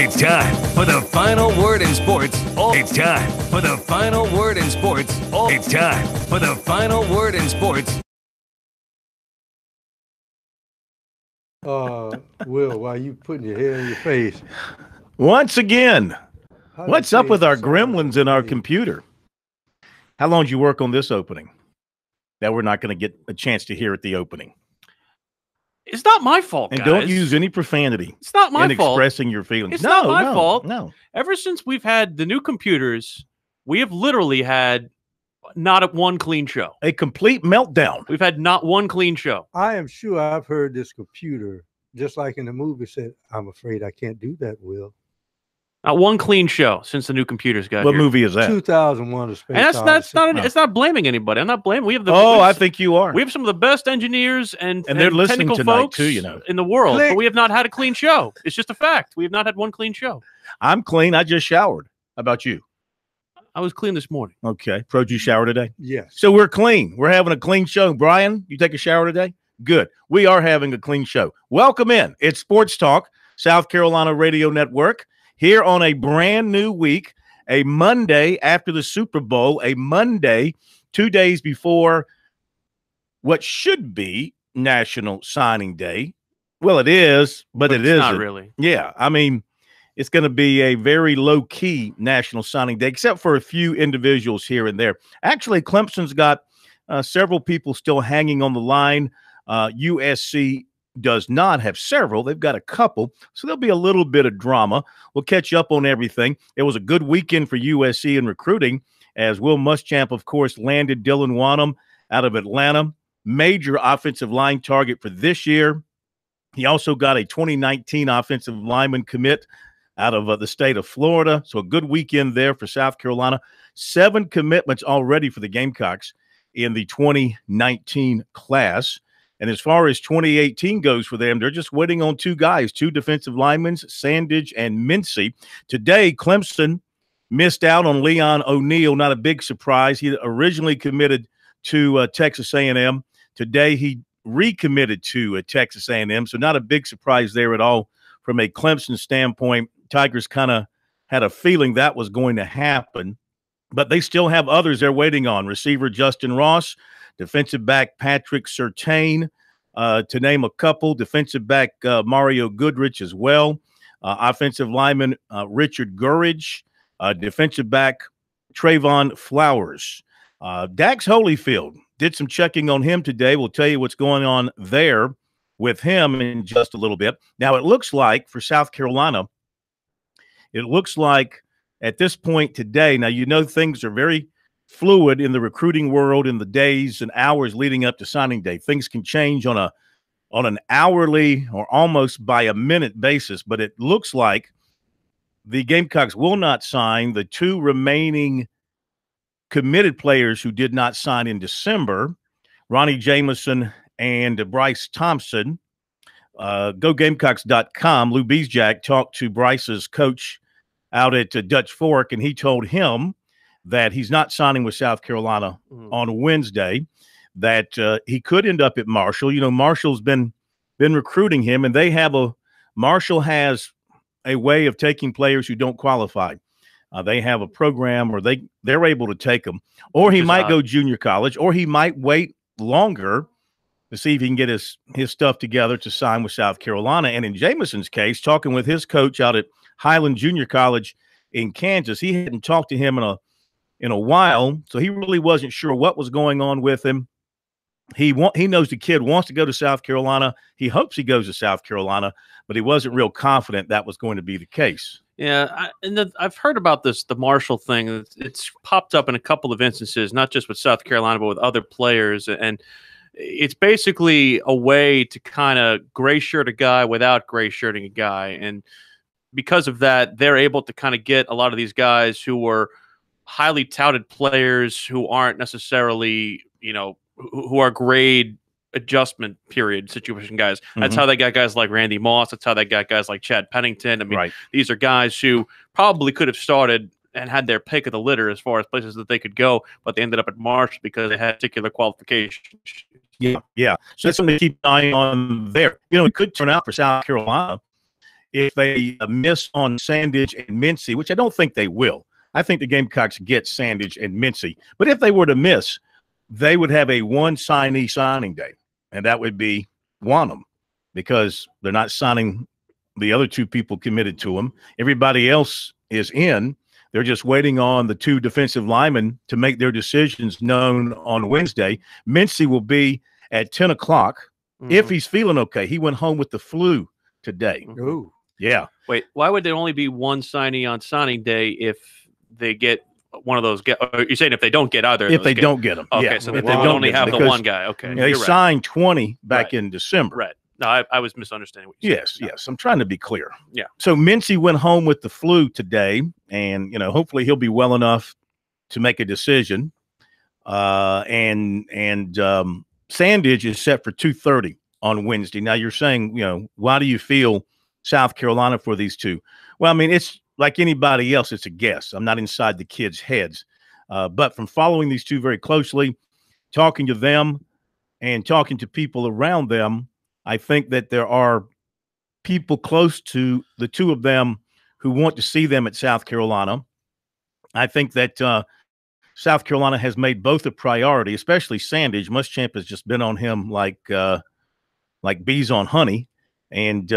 It's time for the final word in sports. It's time for the final word in sports. It's time for the final word in sports. Will, why you putting your hair in your face? Once again, what's up with our gremlins in our computer? How long did you work on this opening that we're not going to get a chance to hear at the opening? It's not my fault, and guys. Don't use any profanity. It's not my in fault. Expressing your feelings. It's not my fault. No. Ever since we've had the new computers, we have literally had not one clean show. A complete meltdown. We've had not one clean show. I am sure I've heard this computer, just like in the movie, said, I'm afraid I can't do that, Will. Not one clean show since the new computers got What here. movie is that? 2001: A Space And Odyssey. it's not blaming anybody. I'm not blaming. We have the I think you are. We have some of the best engineers and they're listening technical tonight folks too, you know, in the world. Click. But we have not had a clean show. It's just a fact. We have not had one clean show. I'm clean. I just showered. How about you? I was clean this morning. Okay. Did you shower today? Yes. So we're clean. We're having a clean show. Brian, you take a shower today? Good. We are having a clean show. Welcome in. It's Sports Talk, South Carolina Radio Network, here on a brand new week, a Monday after the Super Bowl, a Monday 2 days before what should be National Signing Day. Well, it is, but it isn't. Not really. Yeah. I mean, it's going to be a very low-key National Signing Day, except for a few individuals here and there. Actually, Clemson's got several people still hanging on the line. USC does not have several. They've got a couple, so there'll be a little bit of drama. We'll catch up on everything. It was a good weekend for USC in recruiting, as Will Muschamp, of course, landed Dylan Wonnum out of Atlanta, major offensive line target for this year. He also got a 2019 offensive lineman commit out of the state of Florida, so a good weekend there for South Carolina. 7 commitments already for the Gamecocks in the 2019 class. And as far as 2018 goes for them, they're just waiting on 2 guys, 2 defensive linemen, Sandage and Mincy. Today, Clemson missed out on Leon O'Neal. Not a big surprise. He originally committed to Texas A&M. Today, he recommitted to Texas A&M, so not a big surprise there at all from a Clemson standpoint. Tigers kind of had a feeling that was going to happen, but they still have others they're waiting on. Receiver Justin Ross, defensive back Patrick Surtain, to name a couple. Defensive back Mario Goodrich as well. Offensive lineman Richard Gurridge. Defensive back Trayvon Flowers. Dax Holyfield, did some checking on him today. We'll tell you what's going on there with him in just a little bit. Now, it looks like for South Carolina, at this point today, now you know things are very fluid in the recruiting world in the days and hours leading up to signing day. Things can change on an hourly or almost by a minute basis, but it looks like the Gamecocks will not sign the 2 remaining committed players who did not sign in December, Ronnie Jameson and Bryce Thompson. GoGamecocks.com, Lou Beesjack talked to Bryce's coach out at Dutch Fork, and he told him that he's not signing with South Carolina on Wednesday, that he could end up at Marshall. You know, Marshall's been recruiting him, and Marshall has a way of taking players who don't qualify. They have a program where they're able to take them, or he might go junior college, or he might wait longer to see if he can get his stuff together to sign with South Carolina. And in Jameson's case, talking with his coach out at Highland Junior College in Kansas, he hadn't talked to him in a while, so he really wasn't sure what was going on with him. He knows the kid wants to go to South Carolina. He hopes he goes to South Carolina, but he wasn't real confident that was going to be the case. Yeah, I've heard about the Marshall thing. It's popped up in a couple of instances, not just with South Carolina, but with other players. And it's basically a way to kind of gray shirt a guy without gray shirting a guy. And because of that, they're able to kind of get a lot of these guys who were highly touted players who aren't necessarily, who are grade adjustment period situation guys. That's how they got guys like Randy Moss. That's how they got guys like Chad Pennington. I mean, These are guys who probably could have started and had their pick of the litter as far as places that they could go, but they ended up at Marshall because they had particular qualifications. Yeah. So that's something to keep an eye on there. It could turn out for South Carolina if they miss on Sandage and Mincy, which I don't think they will. I think the Gamecocks get Sandage and Mincy. But if they were to miss, they would have a one signee signing day, and that would be Wanham, because they're not signing the other two people committed to them. Everybody else is in. They're just waiting on the two defensive linemen to make their decisions known on Wednesday. Mincy will be at 10 o'clock if he's feeling okay. He went home with the flu today. Ooh. Yeah. Wait, why would there only be one signee on signing day if they get one of those? You're saying if they don't get either? If they don't get them. Okay, yeah. so if they don't only have the one guy. Okay. They signed 20 back in December. Right. No, I was misunderstanding what you said. Yes. I'm trying to be clear. Yeah. So Mincy went home with the flu today, and, hopefully he'll be well enough to make a decision. And Sandage is set for 2:30 on Wednesday. Now you're saying, why do you feel South Carolina for these two? Well, I mean, it's like anybody else. It's a guess. I'm not inside the kids' heads. But from following these two very closely, talking to them and talking to people around them, I think that there are people close to the two of them who want to see them at South Carolina. I think that South Carolina has made both a priority, especially Sandage. Muschamp has just been on him like bees on honey. And,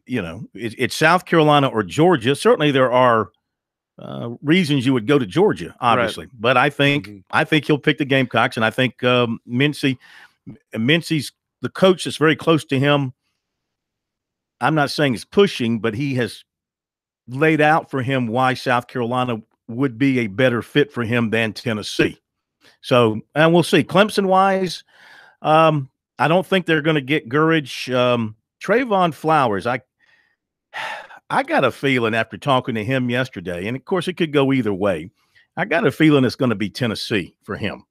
it's South Carolina or Georgia. Certainly there are reasons you would go to Georgia, obviously. Right. But I think he'll pick the Gamecocks, and I think Mincy's the coach that's very close to him. I'm not saying he's pushing, but he has laid out for him why South Carolina would be a better fit for him than Tennessee. So, and we'll see. Clemson-wise, I don't think they're going to get Gurridge. Trayvon Flowers, I got a feeling after talking to him yesterday, and of course it could go either way, I got a feeling it's going to be Tennessee for him.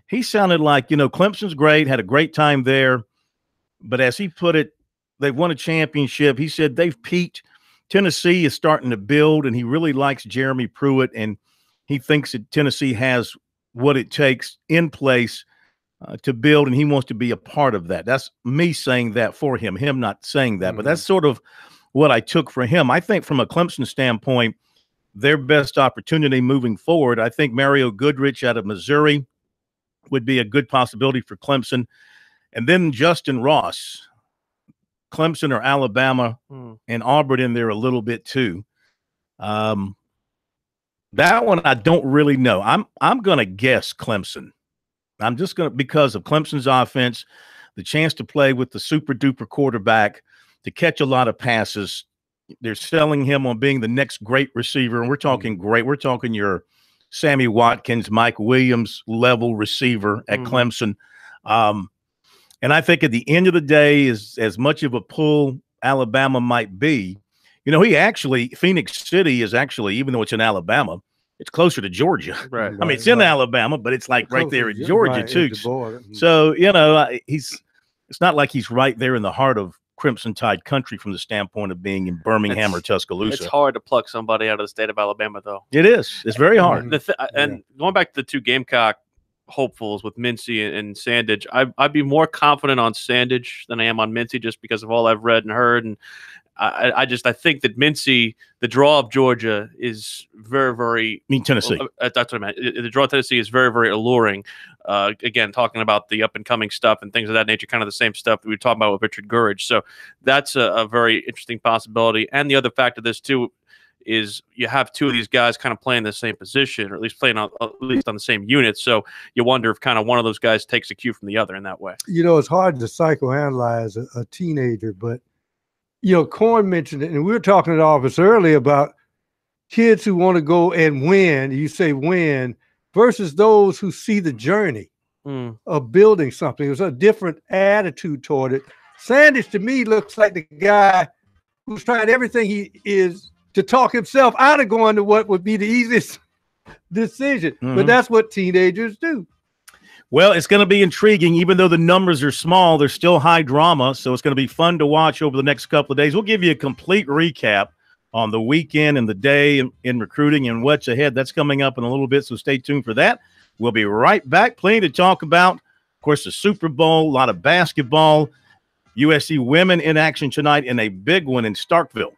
He sounded like, Clemson's great, had a great time there, but as he put it, they've won a championship. He said they've peaked. Tennessee is starting to build, and he really likes Jeremy Pruitt, and he thinks that Tennessee has what it takes in place to build, and he wants to be a part of that. That's me saying that for him not saying that, but that's sort of what I took for him. I think from a Clemson standpoint, their best opportunity moving forward, I think Mario Goodrich out of Missouri would be a good possibility for Clemson. And then Justin Ross, Clemson or Alabama, and Auburn in there a little bit too. That one I don't really know. I'm going to guess Clemson. I'm just going to, because of Clemson's offense, the chance to play with the super duper quarterback, to catch a lot of passes. They're selling him on being the next great receiver. And we're talking great. We're talking your Sammy Watkins, Mike Williams level receiver at Clemson. And I think at the end of the day, as much of a pull Alabama might be, Phoenix City is actually, even though it's in Alabama, it's closer to Georgia. Right. I mean, it's in Alabama, but it's like right there in Georgia too. So, it's not like he's right there in the heart of Crimson Tide country from the standpoint of being in Birmingham or Tuscaloosa. It's hard to pluck somebody out of the state of Alabama, though. It is. It's very hard. And going back to the two Gamecock hopefuls with Mincy and Sandage, I'd be more confident on Sandage than I am on Mincy, just because of all I've read and heard. And I think that Mincy, the draw of Georgia is very, very. Tennessee. That's what I meant. The draw of Tennessee is very, very alluring. Again, talking about the up and coming stuff and things of that nature, kind of the same stuff that we were talking about with Richard Gurridge. So that's a very interesting possibility. And the other fact of this too is you have two of these guys kind of playing the same position, or at least playing on the same unit. So you wonder if kind of one of those guys takes a cue from the other in that way. It's hard to psychoanalyze a teenager, but Corn mentioned it, and we were talking at the office earlier about kids who want to go and win. You say win versus those who see the journey of building something. There's a different attitude toward it. Sandage, to me, looks like the guy who's trying everything he is to talk himself out of going to what would be the easiest decision. But that's what teenagers do. Well, it's going to be intriguing. Even though the numbers are small, there's still high drama, so it's going to be fun to watch over the next couple of days. We'll give you a complete recap on the weekend and the day in recruiting and what's ahead. That's coming up in a little bit, so stay tuned for that. We'll be right back. Plenty to talk about. Of course, the Super Bowl, a lot of basketball. USC women in action tonight in a big one in Starkville.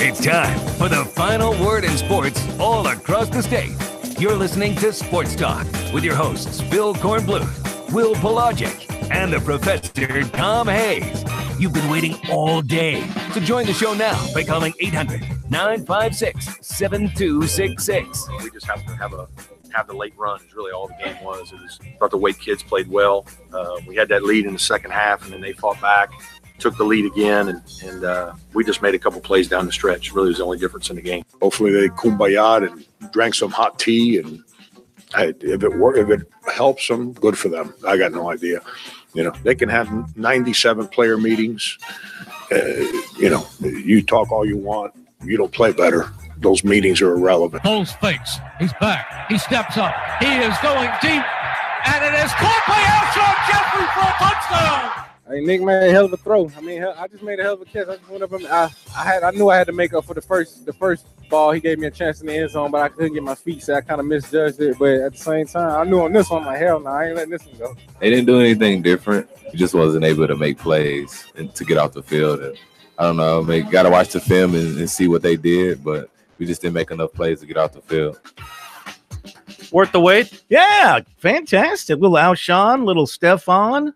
It's time for the final word in sports all across the state. You're listening to Sports Talk with your hosts, Bill Kornbluth, Will Pelagic, and the Professor Tom Hayes. You've been waiting all day. So join the show now by calling 800-956-7266. We just have to have the late run is really all the game was. I thought the Wake kids played well. We had that lead in the second half, and then they fought back, took the lead again, and we just made a couple plays down the stretch. Really was the only difference in the game. Hopefully they kumbaya'd and drank some hot tea, and if it helps them, good for them. I got no idea. They can have 97 player meetings. You talk all you want. You don't play better. Those meetings are irrelevant. Holds fakes. He's back. He steps up. He is going deep. And it is caught by Alshon Jeffrey for a touchdown. Hey, Nick made a hell of a throw. I mean, I just made a hell of a catch. I just went up and I knew I had to make up for the first ball. He gave me a chance in the end zone, but I couldn't get my feet, so I kind of misjudged it. But at the same time, I knew on this one, I'm like, hell no, I ain't letting this one go. They didn't do anything different. He just wasn't able to make plays and to get off the field. And I don't know, got to watch the film and see what they did, but we just didn't make enough plays to get off the field. Worth the wait? Yeah, fantastic. Little Alshon, little Stephon.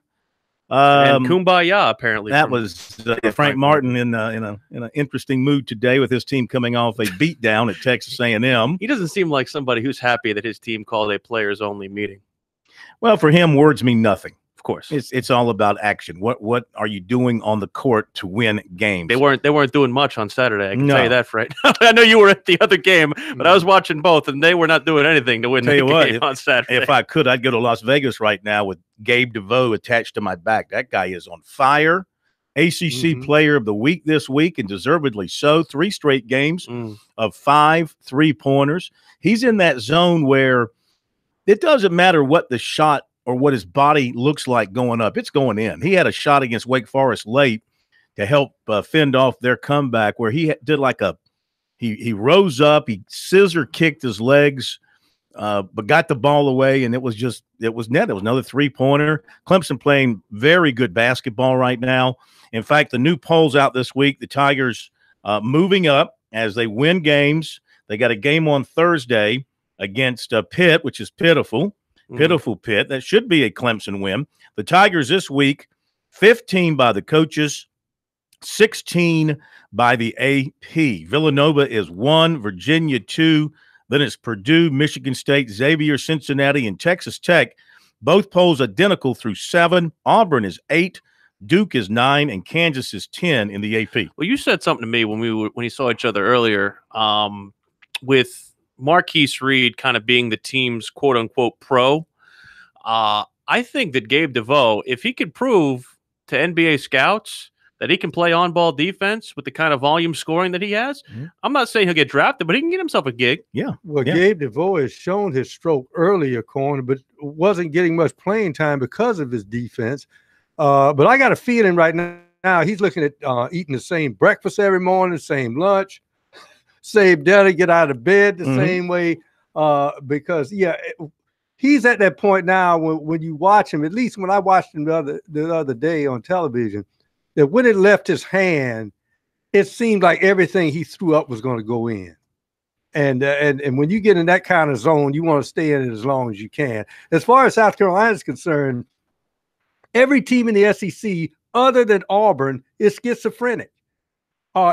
And Kumbaya, apparently. That was Frank Martin in an interesting mood today with his team coming off a beatdown at Texas A&M. He doesn't seem like somebody who's happy that his team called a players-only meeting. Well, for him, words mean nothing. Of course, it's all about action. What are you doing on the court to win games? They weren't doing much on Saturday. I can tell you that, Fred. I know you were at the other game, but I was watching both, and they were not doing anything to win the game on Saturday. If I could, I'd go to Las Vegas right now with Gabe DeVoe attached to my back. That guy is on fire. ACC Player of the Week this week, and deservedly so. 3 straight games of 5 3-pointers. He's in that zone where it doesn't matter what the shot or what his body looks like going up. It's going in. He had a shot against Wake Forest late to help fend off their comeback where he did like he rose up, he scissor kicked his legs, but got the ball away, and it was net. It was another 3-pointer. Clemson playing very good basketball right now. In fact, the new polls out this week, the Tigers moving up as they win games. They got a game on Thursday against Pitt, which is pitiful. Pitiful Pitt. That should be a Clemson win. The Tigers this week, 15 by the coaches, 16 by the AP. Villanova is 1, Virginia 2, then it's Purdue, Michigan State, Xavier, Cincinnati, and Texas Tech. Both polls identical through 7. Auburn is 8, Duke is 9, and Kansas is 10 in the AP. Well, you said something to me when we saw each other earlier with Marquise Reed kind of being the team's quote-unquote pro. I think that Gabe DeVoe, if he could prove to NBA scouts that he can play on-ball defense with the kind of volume scoring that he has, I'm not saying he'll get drafted, but he can get himself a gig. Yeah. Well, Gabe DeVoe has shown his stroke earlier, corner, but wasn't getting much playing time because of his defense. But I got a feeling right now he's looking at eating the same breakfast every morning, same lunch, same dinner, get out of bed the same way. Because, he's at that point now when you watch him, at least when I watched him the other day on television, that when it left his hand, it seemed like everything he threw up was going to go in. And when you get in that kind of zone, you want to stay in it as long as you can. As far as South Carolina is concerned, every team in the SEC other than Auburn is schizophrenic.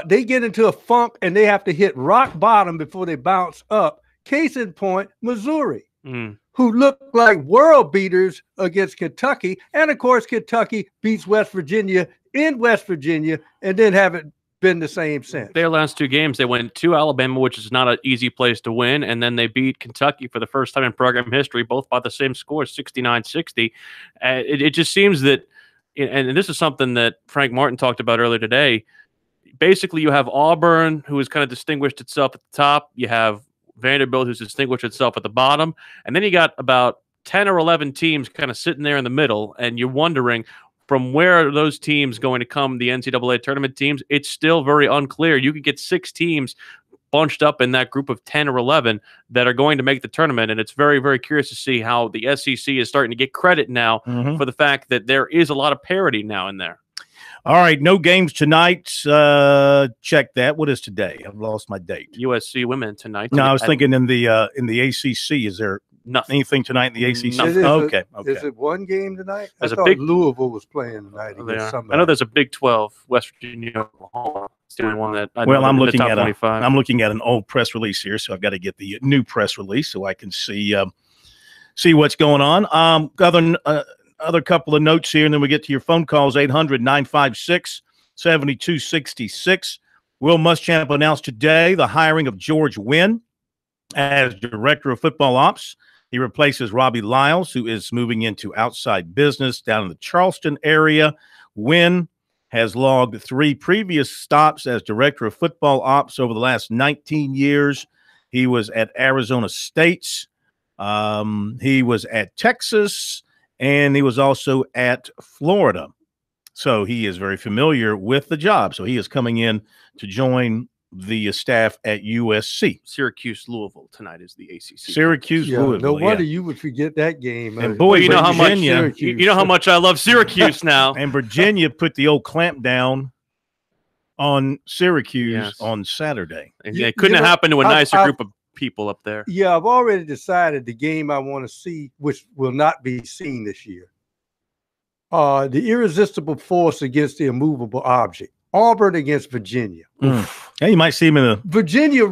They get into a funk and they have to hit rock bottom before they bounce up. Case in point, Missouri, who looked like world beaters against Kentucky. And, of course, Kentucky beats West Virginia in West Virginia and then haven't been the same since. Their last 2 games, they went to Alabama, which is not an easy place to win, and then they beat Kentucky for the first time in program history, both by the same score, 69-60. It just seems that, and this is something that Frank Martin talked about earlier today, basically you have Auburn, who has kind of distinguished itself at the top. You have Vanderbilt, who's distinguished itself at the bottom. And then you got about 10 or 11 teams kind of sitting there in the middle, and you're wondering, from where are those teams going to come, the NCAA tournament teams? It's still very unclear. You could get 6 teams bunched up in that group of 10 or 11 that are going to make the tournament, and it's very, very curious to see how the SEC is starting to get credit now for the fact that there is a lot of parity now in there. All right, no games tonight. Check that. What is today? I've lost my date. USC women tonight. No, I was thinking in the ACC. Is there anything tonight in the ACC? Okay. Is it one game tonight? There's I thought Louisville was playing tonight against somebody. I know there's a Big 12, West Virginia, Oklahoma. It's the only one that I know. I'm looking at an old press release here, so I've got to get the new press release so I can see what's going on. Other couple of notes here, and then we get to your phone calls, 800-956-7266. Will Muschamp announced today the hiring of George Wynn as Director of Football Ops. He replaces Robbie Lyles, who is moving into outside business down in the Charleston area. Wynn has logged 3 previous stops as Director of Football Ops over the last 19 years. He was at Arizona State's He was at Texas, and he was also at Florida. So he is very familiar with the job. So he is coming in to join the staff at USC. Syracuse, Louisville tonight is the ACC. Syracuse, Louisville. No wonder you would forget that game. And boy, you know how much Virginia, you know how much I love Syracuse now. And Virginia put the old clamp down on Syracuse on Saturday. And it couldn't have happened to a nicer group of people up there. Yeah, I've already decided the game I want to see, which will not be seen this year. The irresistible force against the immovable object. Auburn against Virginia. Yeah, you might see him in Virginia.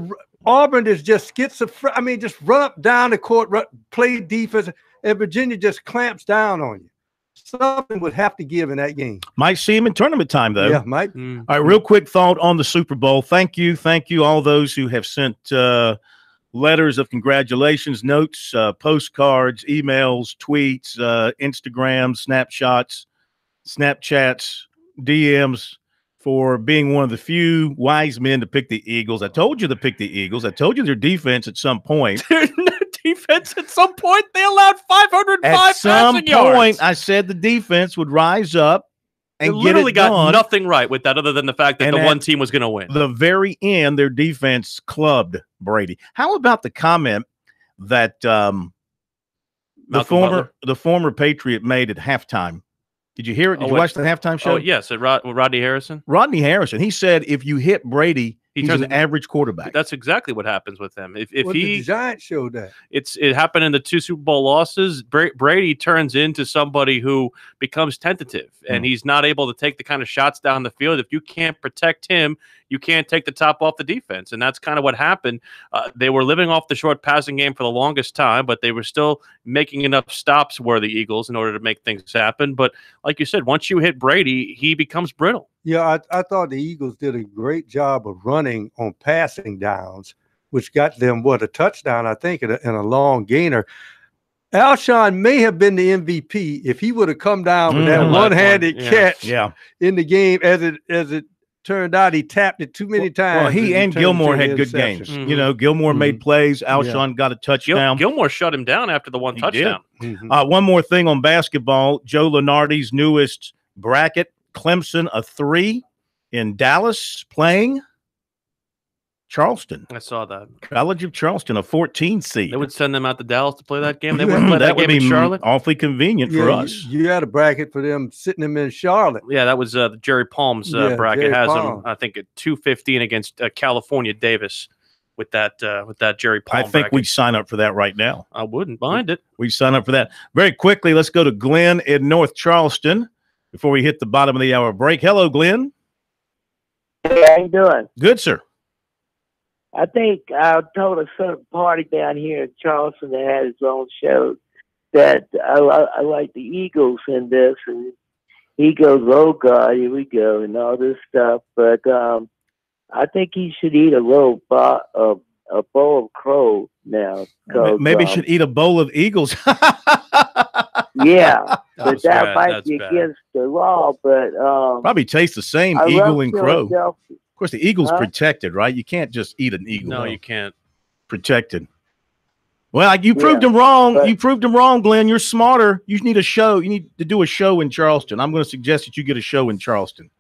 Auburn is just schizophrenic. I mean, just run up down the court, play defense, and Virginia just clamps down on you. Something would have to give in that game. Might see him in tournament time, though. Yeah, might. All right, real quick thought on the Super Bowl. Thank you, all those who have sent letters of congratulations, notes, postcards, emails, tweets, Instagrams, snapshots, Snapchats, DMs for being one of the few wise men to pick the Eagles. I told you to pick the Eagles. I told you their defense at some point. Defense at some point, they allowed 505 at some passing yards. point, I said the defense would rise up and they literally get it got done. Nothing right with that other than the fact that And the at one team was going to win. The very end, their defense clubbed Brady. How about the comment that the former Patriot made at halftime? Did you hear it? Did you watch the halftime show? Oh, yes, Rodney Harrison. Rodney Harrison. He said if you hit Brady, he's an average quarterback. That's exactly what happens with him. If the Giants showed that. It happened in the 2 Super Bowl losses. Brady turns into somebody who becomes tentative, and he's not able to take the kind of shots down the field. If you can't protect him, you can't take the top off the defense, and that's kind of what happened. They were living off the short passing game for the longest time, but they were still making enough stops where the Eagles in order to make things happen. But like you said, once you hit Brady, he becomes brittle. Yeah, I thought the Eagles did a great job of running on passing downs, which got them, a touchdown, I think, and a long gainer. Alshon may have been the MVP if he would have come down with that one-handed catch in the game. As it turned out, he tapped it too many times. Well, he and Gilmore had good games. You know, Gilmore made plays. Alshon got a touchdown. Gilmore shut him down after the one touchdown. One more thing on basketball. Joe Lunardi's newest bracket. Clemson a 3 in Dallas playing Charleston. I saw that. College of Charleston, a 14 seed. They would send them out to Dallas to play that game. They wouldn't play that game in Charlotte. Awfully convenient for us. You had a bracket for them sitting them in Charlotte. Yeah, that was Jerry Palm's bracket. Jerry has Palm. them, I think, at 215 against California Davis with that Jerry Palm. I think bracket. we'd sign up for that right now. I wouldn't mind it. We'd sign up for that. Very quickly, let's go to Glenn in North Charleston before we hit the bottom of the hour break. Hello, Glenn. Hey, how you doing? Good, sir. I think I told a certain party down here in Charleston that had its own show that I like the Eagles in this, and he goes, "Oh God, here we go," and all this stuff. But I think he should eat a bowl of crow now. Maybe he should eat a bowl of Eagles. Yeah, but that might be against the law. But probably tastes the same, eagle and crow. Of course, the eagle's protected, right? You can't just eat an eagle. No, you can't. Protected. Well, you proved him wrong. You proved him wrong, Glenn. You're smarter. You need a show. You need to do a show in Charleston. I'm going to suggest that you get a show in Charleston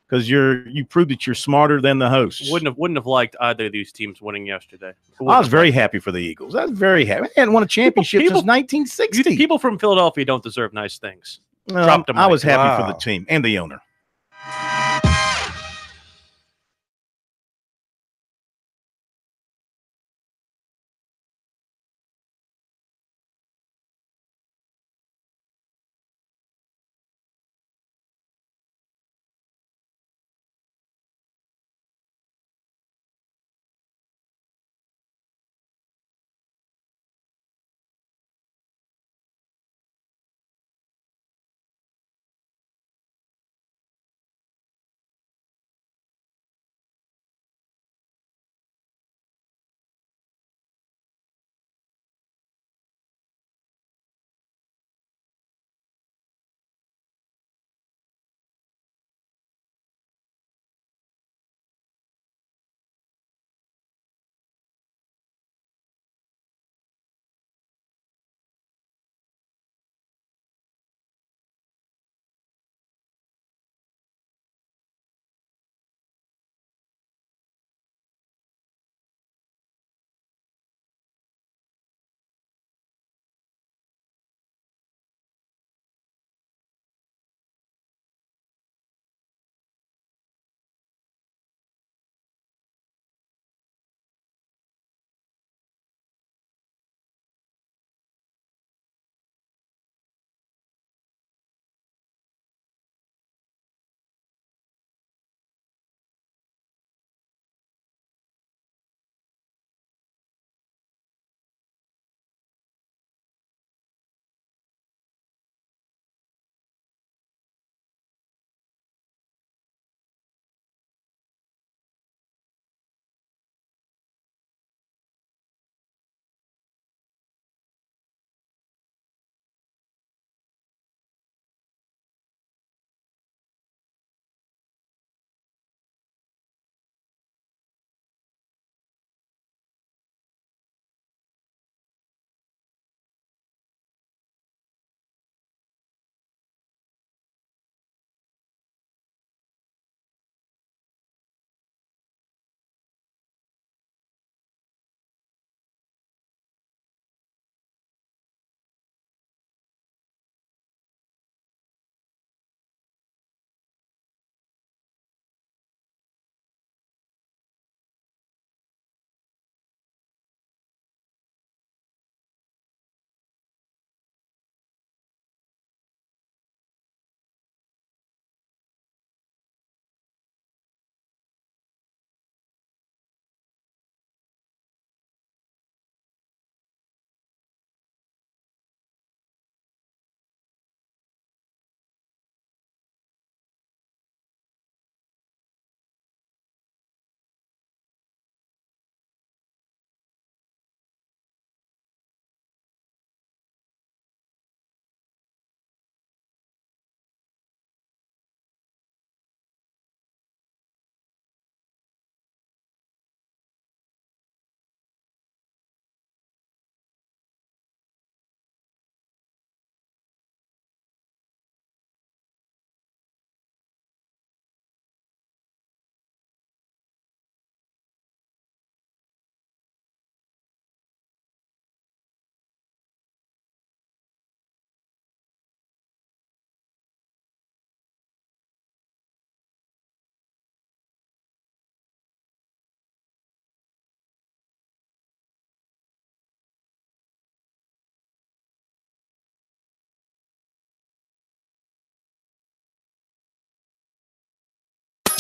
because you proved that you're smarter than the hosts. Wouldn't have liked either of these teams winning yesterday. I was very happy for the Eagles. I was very happy. They hadn't won a championship since 1960. People from Philadelphia don't deserve nice things. I was happy for the team and the owner.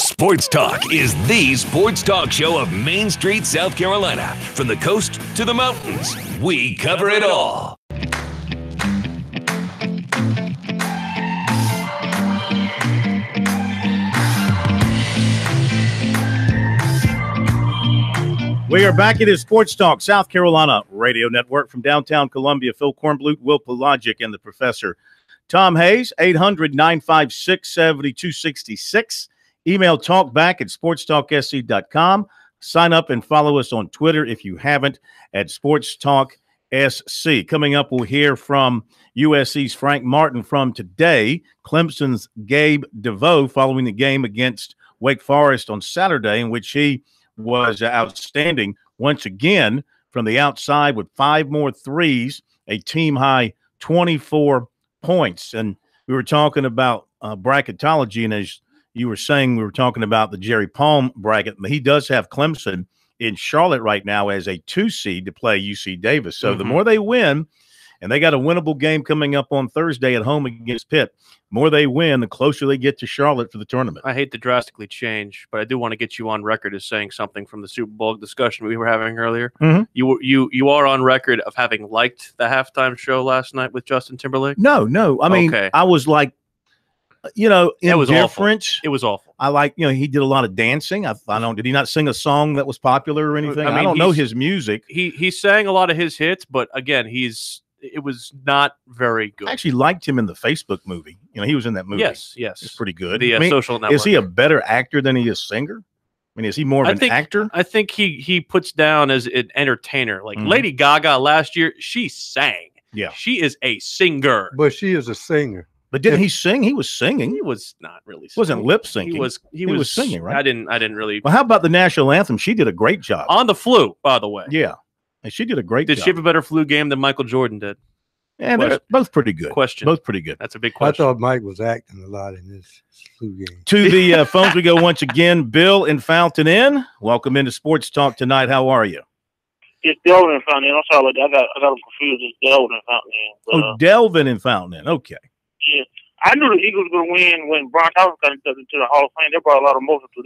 Sports Talk is the sports talk show of Main Street, South Carolina. From the coast to the mountains, we cover it all. We are back. It is Sports Talk, South Carolina Radio Network from downtown Columbia. Phil Kornblut, Will Pelagic, and the professor. Tom Hayes, 800-956-7266. Email talkback@sportstalksc.com. Sign up and follow us on Twitter if you haven't at SportsTalkSC. Coming up, we'll hear from USC's Frank Martin from today, Clemson's Gabe DeVoe following the game against Wake Forest on Saturday, in which he was outstanding once again from the outside with 5 more threes, a team-high 24 points. And we were talking about bracketology, and as you were saying, we were talking about the Jerry Palm bracket. He does have Clemson in Charlotte right now as a 2 seed to play UC Davis. So the more they win, and they got a winnable game coming up on Thursday at home against Pitt, the more they win, the closer they get to Charlotte for the tournament. I hate to drastically change, but I do want to get you on record as saying something from the Super Bowl discussion we were having earlier. You are on record of having liked the halftime show last night with Justin Timberlake? No. I mean, I was like, indifferent. It was awful. I like, he did a lot of dancing. I don't. Did he not sing a song that was popular or anything? I don't know his music. He sang a lot of his hits, but again, it was not very good. I actually liked him in the Facebook movie. He was in that movie. Yes. It's pretty good. The Social Network. Is he a better actor than he is singer? I mean, is he more of an actor? I think he puts down as an entertainer. Like Lady Gaga last year, she sang. Yeah. She is a singer. But she is a singer. But didn't he sing? He was singing. He was not really singing. Wasn't lip syncing. He was singing, right? I didn't really. Well, how about the national anthem? She did a great job. On the flu, by the way. Yeah. And she did a great job. Did she have a better flu game than Michael Jordan did? And they're both pretty good. Both pretty good. That's a big question. I thought Mike was acting a lot in this flu game. To the phones we go once again. Bill in Fountain Inn. Welcome into Sports Talk tonight. How are you? It's Delvin in Fountain Inn. I'm sorry, I got them confused. It's Delvin in Fountain Inn. But, Delvin in Fountain Inn. Okay. Yeah. I knew the Eagles were going to win when Brian Thomas got into the Hall of Fame. They brought a lot of motion to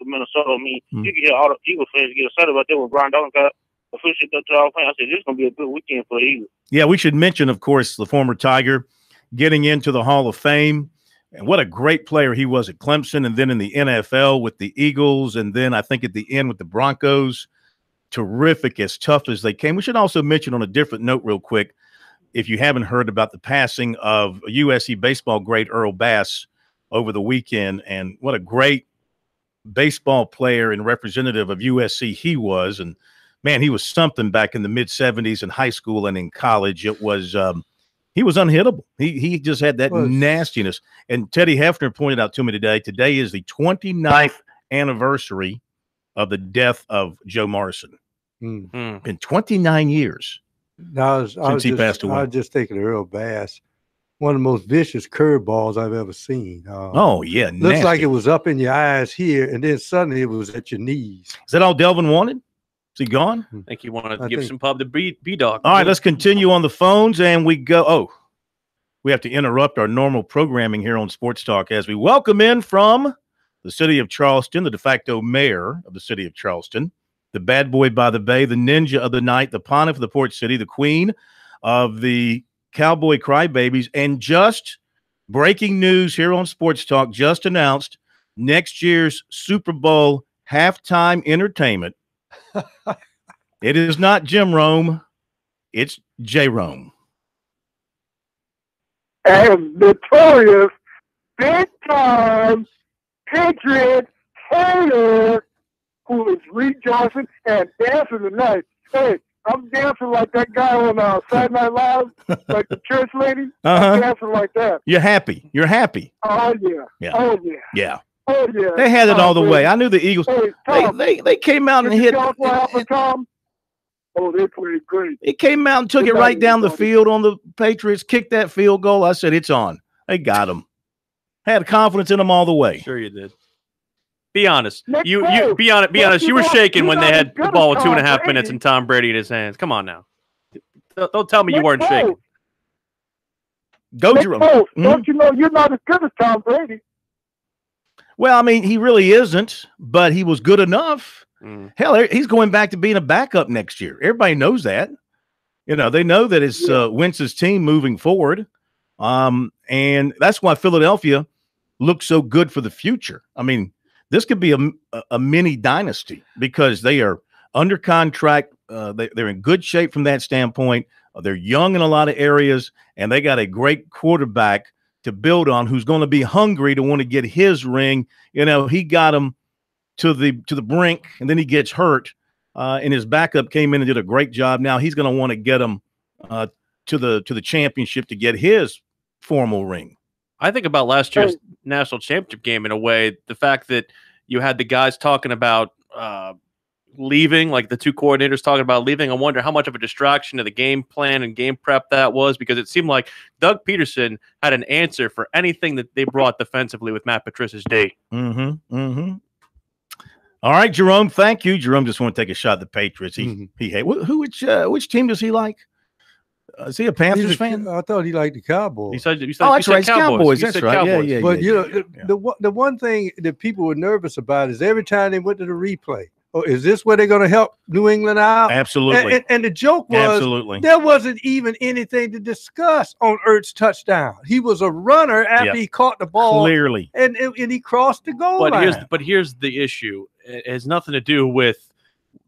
Minnesota. I mean, you can hear all the Eagles fans get excited about that when Brian Thomas got officially to the Hall of Fame. I said, this is going to be a good weekend for the Eagles. Yeah, we should mention, of course, the former Tiger getting into the Hall of Fame. And what a great player he was at Clemson and then in the NFL with the Eagles. And then I think at the end with the Broncos. Terrific, as tough as they came. We should also mention on a different note real quick, if you haven't heard about the passing of a USC baseball great Earl Bass over the weekend, and what a great baseball player and representative of USC he was. And, man, he was something back in the mid-'70s in high school and in college. It was he was unhittable. He just had that nastiness. And Teddy Hefner pointed out to me today is the 29th anniversary of the death of Joe Morrison. In 29 years. Since he passed away. I was just thinking of Earl Bass, one of the most vicious curveballs I've ever seen. Nasty. Looks like it was up in your eyes here, and then suddenly it was at your knees. Is that all Delvin wanted? Is he gone? I think he wanted to give some pub to B-Dog. All right, let's continue on the phones, and we go. Oh, we have to interrupt our normal programming here on Sports Talk as we welcome in from the city of Charleston, the de facto mayor of the city of Charleston, the bad boy by the bay, the ninja of the night, the pontiff of the port city, the queen of the cowboy crybabies, and just breaking news here on Sports Talk, just announced next year's Super Bowl halftime entertainment. It is not Jim Rome, it's J. Rome. And notorious big-time Patriot hater who is Reed Johnson and dancing tonight. Hey, I'm dancing like that guy on Saturday Night Live, like the church lady. I'm dancing like that. You're happy. You're happy. Oh, yeah. Oh, yeah. Yeah. Oh, yeah. They had it all the way. I knew the Eagles. Hey, Tom, they came out and hit. Tom? Oh, they played great. It came out and took it right down the field on the Patriots, kicked that field goal. I said, it's on. They got them. Had confidence in them all the way. Sure you did. Be honest. You be honest. You were shaking when they had the ball with 2.5 minutes and Tom Brady in his hands. Come on now. Don't tell me you weren't shaking. Go, Jerome. Don't you know you're not as good as Tom Brady? Well, I mean, he really isn't, but he was good enough. Hell, he's going back to being a backup next year. Everybody knows that. You know, they know that it's Wentz's team moving forward. And that's why Philadelphia looks so good for the future. I mean, this could be a mini dynasty because they are under contract. They're in good shape from that standpoint. They're young in a lot of areas, and they got a great quarterback to build on who's going to be hungry to want to get his ring. You know, he got him to the brink, and then he gets hurt, and his backup came in and did a great job. Now he's going to want to get him to the championship to get his formal ring. I think about last year's national championship game in a way, the fact that you had the guys talking about leaving, like the two coordinators talking about leaving. I wonder how much of a distraction to the game plan and game prep that was, because it seemed like Doug Peterson had an answer for anything that they brought defensively with Matt Patricia's D. All right, Jerome, thank you. Jerome just want to take a shot at the Patriots. He which team does he like? Is he a Panthers fan? I thought he liked the Cowboys. You said that's right, Cowboys. That's right. Cowboys. Yeah. But the one thing that people were nervous about is every time they went to the replay, is this where they're going to help New England out? Absolutely. And the joke was there wasn't even anything to discuss on Ertz's touchdown. He was a runner after he caught the ball. Clearly. And he crossed the goal line. But here's the issue. It has nothing to do with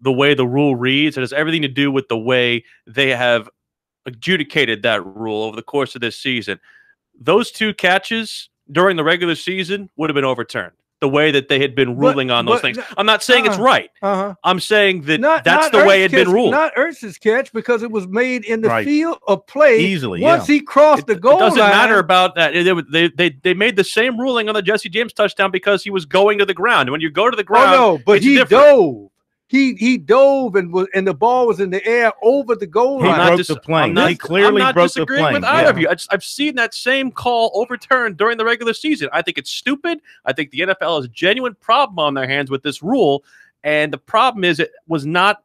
the way the rule reads. It has everything to do with the way they have adjudicated that rule over the course of this season. Those two catches during the regular season would have been overturned. The way that they had been ruling on those things. I'm not saying it's right. I'm saying that that's the way it had been ruled. Not Ertz's catch, because it was made in the field of play easily. Once he crossed the goal line. It doesn't matter about that. They made the same ruling on the Jesse James touchdown because he was going to the ground. When you go to the ground, but he dove. He dove and the ball was in the air over the goal line. He broke the plane. He clearly broke the plane. I'm not disagreeing with either of you. I've seen that same call overturned during the regular season. I think it's stupid. I think the NFL has a genuine problem on their hands with this rule, and the problem is it was not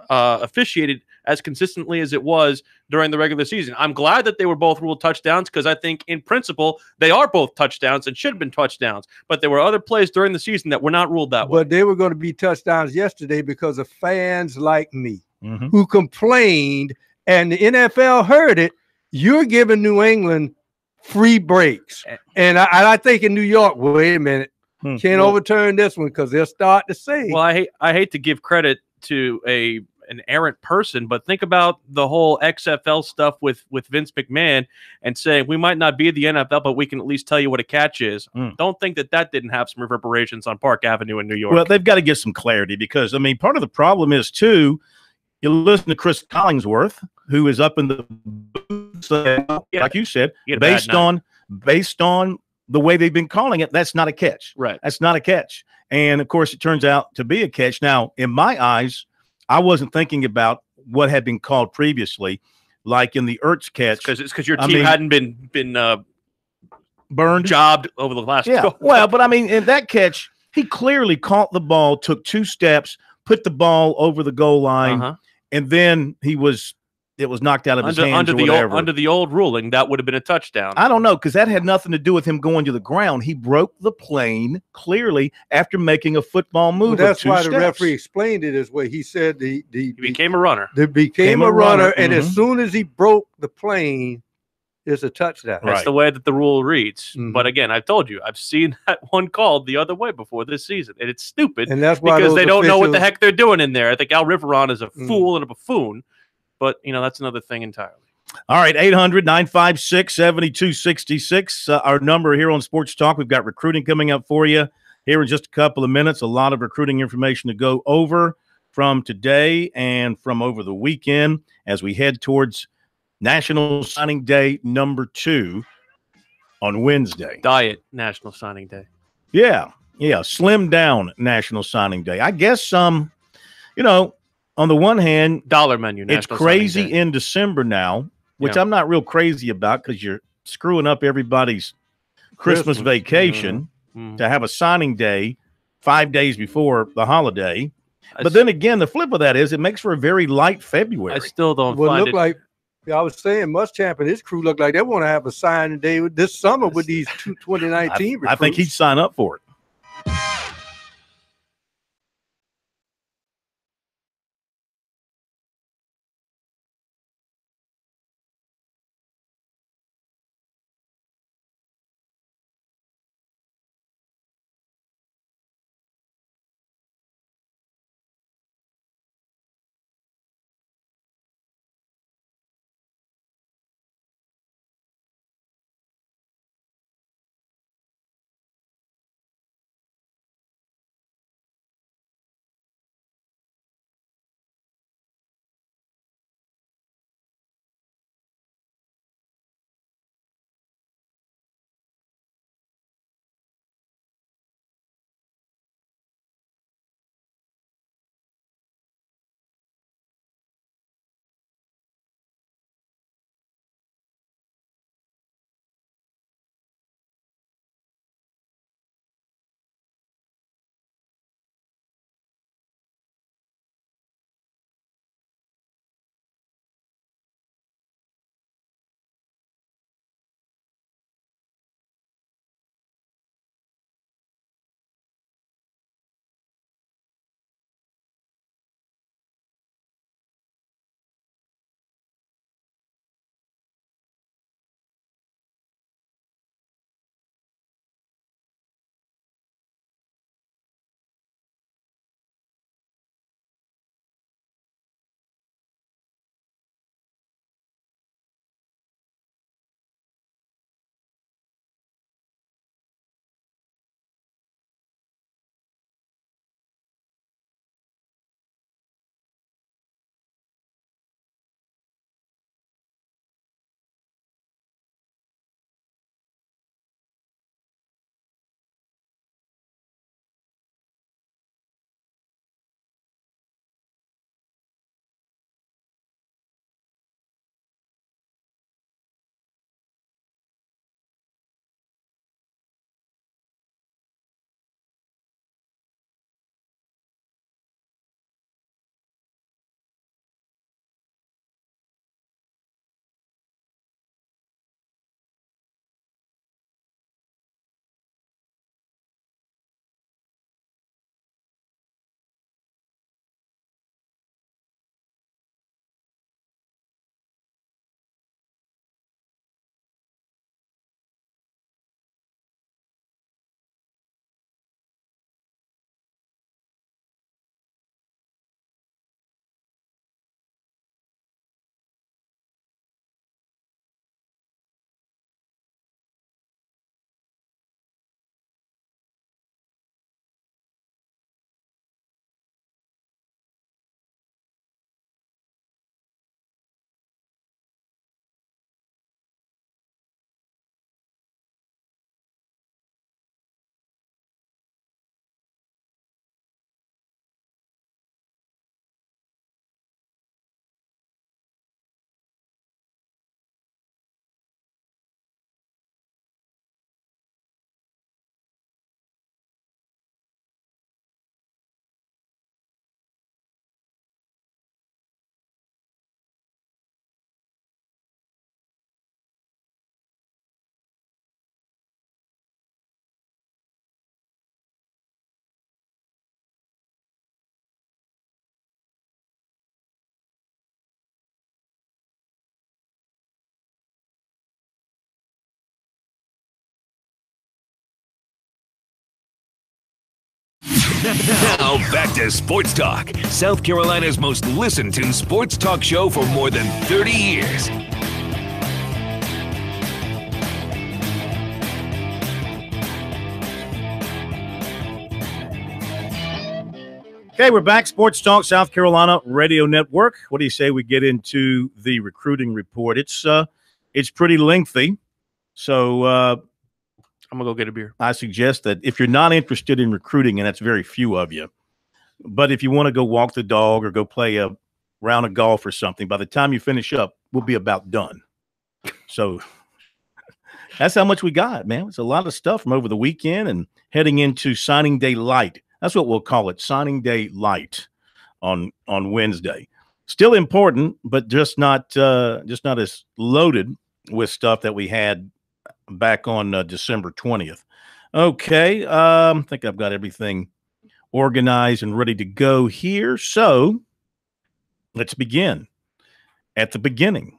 officiated as consistently as it was during the regular season. I'm glad that they were both ruled touchdowns, because I think in principle they are both touchdowns and should have been touchdowns. But there were other plays during the season that were not ruled that way. But they were going to be touchdowns yesterday because of fans like me who complained, and the NFL heard it. You're giving New England free breaks. And I think in New York, wait a minute, can't overturn this one because they'll start to say. Well, I hate to give credit to an errant person, but think about the whole XFL stuff with Vince McMahon and saying we might not be the NFL, but we can at least tell you what a catch is. Don't think that didn't have some reverberations on Park Avenue in New York. Well, they've got to get some clarity, because I mean, part of the problem is too, you listen to Chris Collingsworth, who is up in the booth, like you said, based on the way they've been calling it, that's not a catch. Right. That's not a catch. And of course, it turns out to be a catch. Now, in my eyes, I wasn't thinking about what had been called previously, like in the Ertz catch. Because your team hadn't been burned, jobbed over the last. Yeah. Well, but I mean, in that catch, he clearly caught the ball, took 2 steps, put the ball over the goal line, and then it was knocked out of his hands or whatever. Under the old ruling, that would have been a touchdown. I don't know, because that had nothing to do with him going to the ground. He broke the plane clearly after making a football move. Well, that's why the referee explained it as well. He said he became a runner. He became a runner, and as soon as he broke the plane, it's a touchdown. That's the way that the rule reads. But again, I've told you, I've seen that one called the other way before this season, and it's stupid. And that's why because they don't know what the heck they're doing in there. I think Al Riveron is a fool and a buffoon. But, that's another thing entirely. All right, 800-956-7266. Our number here on Sports Talk. We've got recruiting coming up for you here in just a couple of minutes. A lot of recruiting information to go over from today and from over the weekend as we head towards National Signing Day number 2 on Wednesday. Diet National Signing Day. Yeah, slim down National Signing Day. I guess, on the one hand, dollar menu. It's crazy in December now, which I'm not real crazy about because you're screwing up everybody's Christmas vacation to have a signing day 5 days before the holiday. But then again, the flip of that is it makes for a very light February. I still don't find it. Like I was saying, Muschamp and his crew look like they want to have a signing day this summer with these 2019 recruits. I think he'd sign up for it. Now back to Sports Talk, South Carolina's most listened to sports talk show for more than 30 years. Okay, we're back. Sports Talk, South Carolina Radio Network. What do you say we get into the recruiting report? It's pretty lengthy, so I'm gonna go get a beer. I suggest that if you're not interested in recruiting, and that's very few of you, but if you want to go walk the dog or go play a round of golf or something, by the time you finish up, we'll be about done. So that's how much we got, man. It's a lot of stuff from over the weekend and heading into signing day light. That's what we'll call it, signing day light on Wednesday. Still important, but just not as loaded with stuff that we had back on December 20th. Okay, I think I've got everything organized and ready to go here. So let's begin at the beginning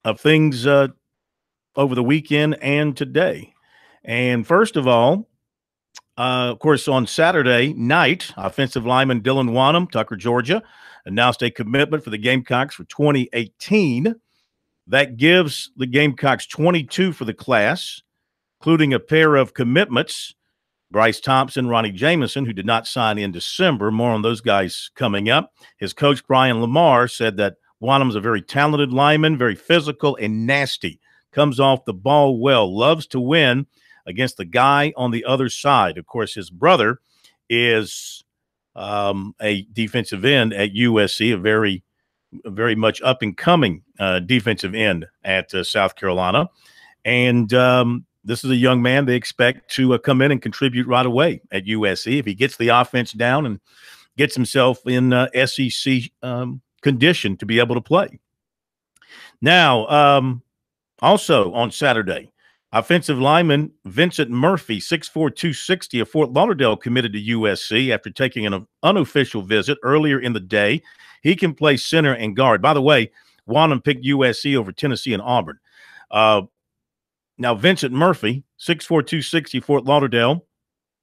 of things over the weekend and today. And first of all, of course, on Saturday night, offensive lineman Dylan Wanham, Tucker, Georgia, announced a commitment for the Gamecocks for 2018. That gives the Gamecocks 22 for the class, including a pair of commitments, Bryce Thompson, Ronnie Jameson, who did not sign in December. More on those guys coming up. His coach, Brian Lamar, said that Wanham's a very talented lineman, very physical and nasty, comes off the ball well, loves to win against the guy on the other side. Of course, his brother is a defensive end at USC, a very much up-and-coming defensive end at South Carolina. And this is a young man they expect to come in and contribute right away at USC if he gets the offense down and gets himself in SEC condition to be able to play. Now, also on Saturday, offensive lineman Vincent Murphy, 6'4", 260 of Fort Lauderdale, committed to USC after taking an unofficial visit earlier in the day. He can play center and guard. By the way, Wanham picked USC over Tennessee and Auburn. Now, Vincent Murphy, 6'4", 260, Fort Lauderdale,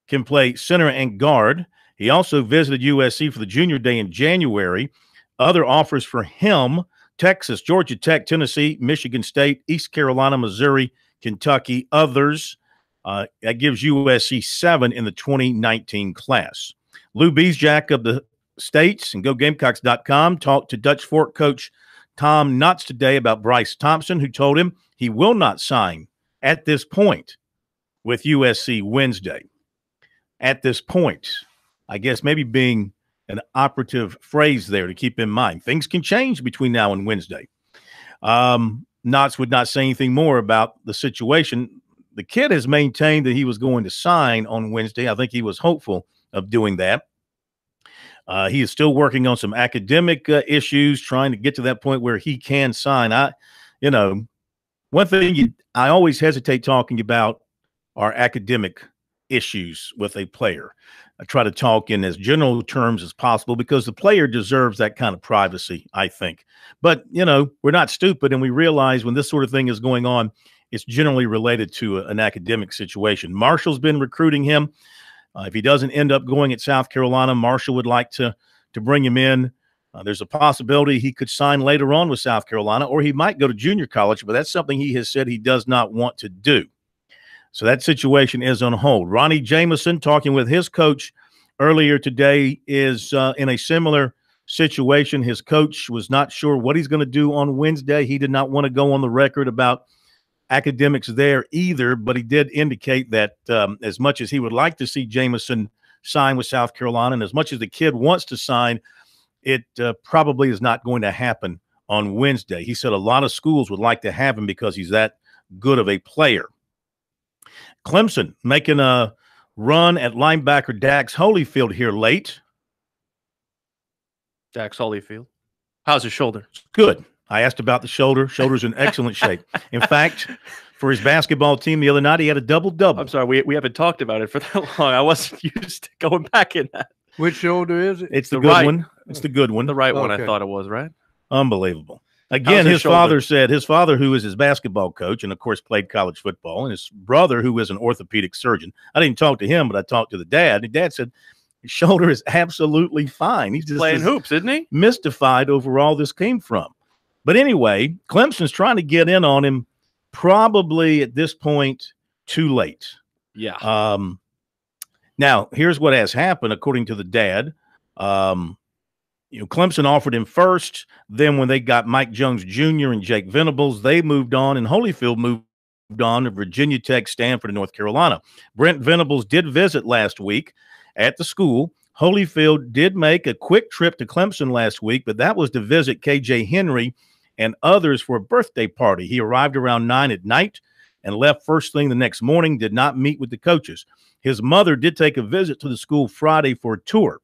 can play center and guard. He also visited USC for the junior day in January. Other offers for him, Texas, Georgia Tech, Tennessee, Michigan State, East Carolina, Missouri, Kentucky, others. That gives USC 7 in the 2019 class. Lou Beesjack of the States and GoGamecocks.com talked to Dutch Fork coach Tom Knotts today about Bryce Thompson, who told him he will not sign at this point with USC Wednesday. At this point, I guess maybe being an operative phrase there to keep in mind. Things can change between now and Wednesday. Knotts would not say anything more about the situation. The kid has maintained that he was going to sign on Wednesday. I think he was hopeful of doing that. He is still working on some academic issues, trying to get to that point where he can sign. One thing I always hesitate talking about are academic issues with a player. I try to talk in as general terms as possible because the player deserves that kind of privacy, I think. But, we're not stupid, and we realize when this sort of thing is going on, it's generally related to an academic situation. Marshall's been recruiting him. If he doesn't end up going at South Carolina, Marshall would like to bring him in. There's a possibility he could sign later on with South Carolina, or he might go to junior college, but that's something he has said he does not want to do. So that situation is on hold. Ronnie Jameson, talking with his coach earlier today, is in a similar situation. His coach was not sure what he's going to do on Wednesday. He did not want to go on the record about academics there either, but he did indicate that as much as he would like to see Jameson sign with South Carolina, and as much as the kid wants to sign, it probably is not going to happen on Wednesday. He said a lot of schools would like to have him because he's that good of a player. Clemson making a run at linebacker Dax Holyfield here late. Dax Holyfield. How's his shoulder? Good. I asked about the shoulder. Shoulder's in excellent shape. In fact, for his basketball team the other night, he had a double-double. I'm sorry, we haven't talked about it for that long. I wasn't used to going back in that. Which shoulder is it? It's the good one. It's the good one. The right one, I thought it was, right? Unbelievable. Again, his father, who is his basketball coach and, of course, played college football, and his brother, who is an orthopedic surgeon. I didn't talk to him, but I talked to the dad. The dad said His shoulder is absolutely fine. He's just playing hoops, isn't he? Mystified over where all this came from. But anyway, Clemson's trying to get in on him, probably at this point too late. Yeah. Now, here's what has happened, according to the dad. Clemson offered him first. Then when they got Mike Jones Jr. and Jake Venables, they moved on, and Holyfield moved on to Virginia Tech, Stanford, and North Carolina. Brent Venables did visit last week at the school. Holyfield did make a quick trip to Clemson last week, but that was to visit KJ Henry and others for a birthday party. He arrived around 9 at night and left first thing the next morning, did not meet with the coaches. His mother did take a visit to the school Friday for a tour.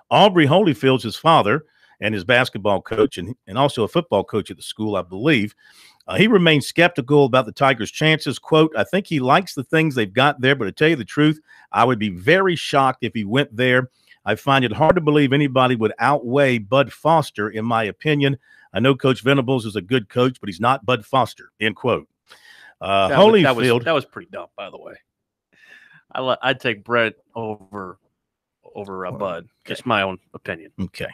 Aubrey Holyfield's his father and his basketball coach and also a football coach at the school, I believe. He remains skeptical about the Tigers' chances. Quote, I think he likes the things they've got there, but to tell you the truth, I would be very shocked if he went there. I find it hard to believe anybody would outweigh Bud Foster, in my opinion. I know Coach Venables is a good coach, but he's not Bud Foster, end quote. Holyfield. That was pretty dumb, by the way. I'd take Brett over Bud. Just my own opinion. Okay.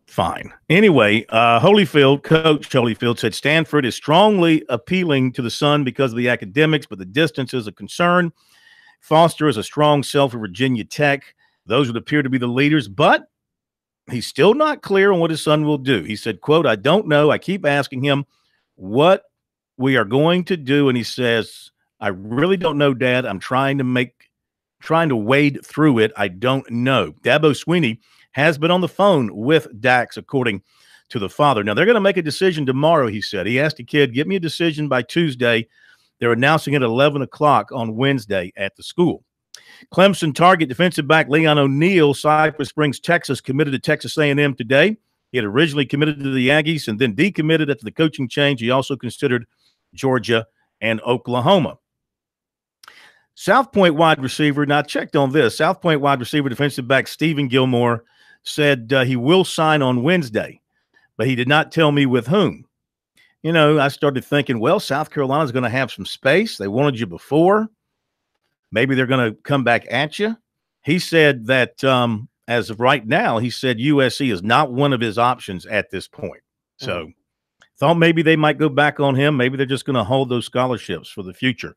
Fine. Anyway, Coach Holyfield said Stanford is strongly appealing to the son because of the academics, but the distance is a concern. Foster is a strong sell for Virginia Tech. Those would appear to be the leaders, but he's still not clear on what his son will do. He said, quote, I don't know. I keep asking him what we are going to do, and he says, I really don't know, Dad. I'm trying to wade through it. I don't know. Dabo Swinney has been on the phone with Dax, according to the father. Now, they're going to make a decision tomorrow, he said. He asked the kid, give me a decision by Tuesday. They're announcing it at 11 o'clock on Wednesday at the school. Clemson target defensive back Leon O'Neal, Cypress Springs, Texas, committed to Texas A&M today. He had originally committed to the Aggies and then decommitted after the coaching change. He also considered Georgia and Oklahoma. South Point wide receiver, now I checked on this. South Point wide receiver defensive back Stephen Gilmore said he will sign on Wednesday, but he did not tell me with whom. I started thinking, well, South Carolina's going to have some space. They wanted you before. Maybe they're going to come back at you. He said that as of right now, he said USC is not one of his options at this point. So thought maybe they might go back on him. Maybe they're just going to hold those scholarships for the future.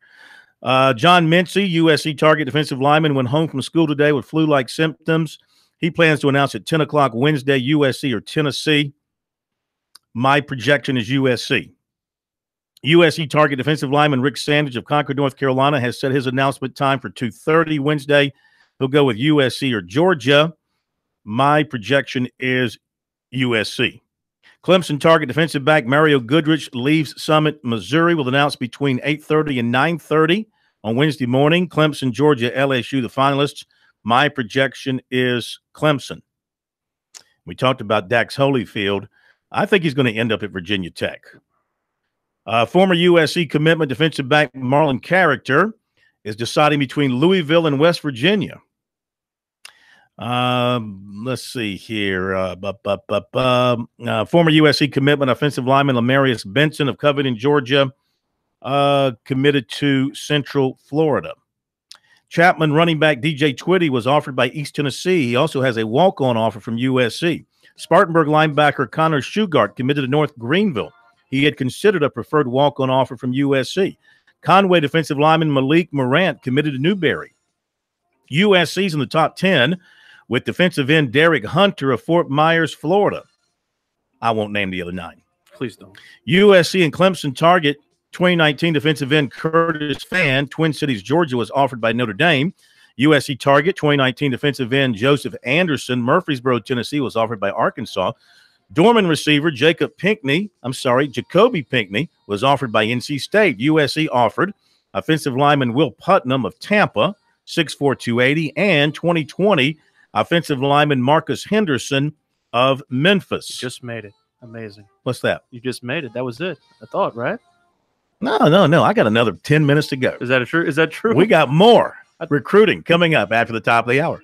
John Mincy, USC target defensive lineman, went home from school today with flu-like symptoms. He plans to announce at 10 o'clock Wednesday, USC or Tennessee. My projection is USC. USC target defensive lineman Rick Sandage of Concord, North Carolina, has set his announcement time for 2:30 Wednesday. He'll go with USC or Georgia. My projection is USC. Clemson target defensive back Mario Goodrich leaves Summit, Missouri. Will announce between 8:30 and 9:30 on Wednesday morning. Clemson, Georgia, LSU, the finalists. My projection is Clemson. We talked about Dax Holyfield. I think he's going to end up at Virginia Tech. Former USC commitment defensive back Marlon Character is deciding between Louisville and West Virginia. Let's see here. Former USC commitment offensive lineman Lamarius Benson of Covington, Georgia, committed to Central Florida. Chapman running back DJ Twitty was offered by East Tennessee. He also has a walk-on offer from USC. Spartanburg linebacker Connor Shugart committed to North Greenville. He had considered a preferred walk-on offer from USC. Conway defensive lineman Malik Morant committed to Newberry. USC's in the top 10 with defensive end Derek Hunter of Fort Myers, Florida. I won't name the other 9. Please don't. USC and Clemson target 2019 defensive end Curtis Fan, Twin Cities, Georgia, was offered by Notre Dame. USC target 2019 defensive end Joseph Anderson, Murfreesboro, Tennessee, was offered by Arkansas. Dorman receiver Jacoby Pinckney was offered by NC State. USC offered offensive lineman Will Putnam of Tampa, 6'4", 280, and 2020 offensive lineman Marcus Henderson of Memphis. You just made it. Amazing. What's that? You just made it. That was it. I thought, right? No. I got another 10 minutes to go. Is that true? Is that true? We got more recruiting coming up after the top of the hour.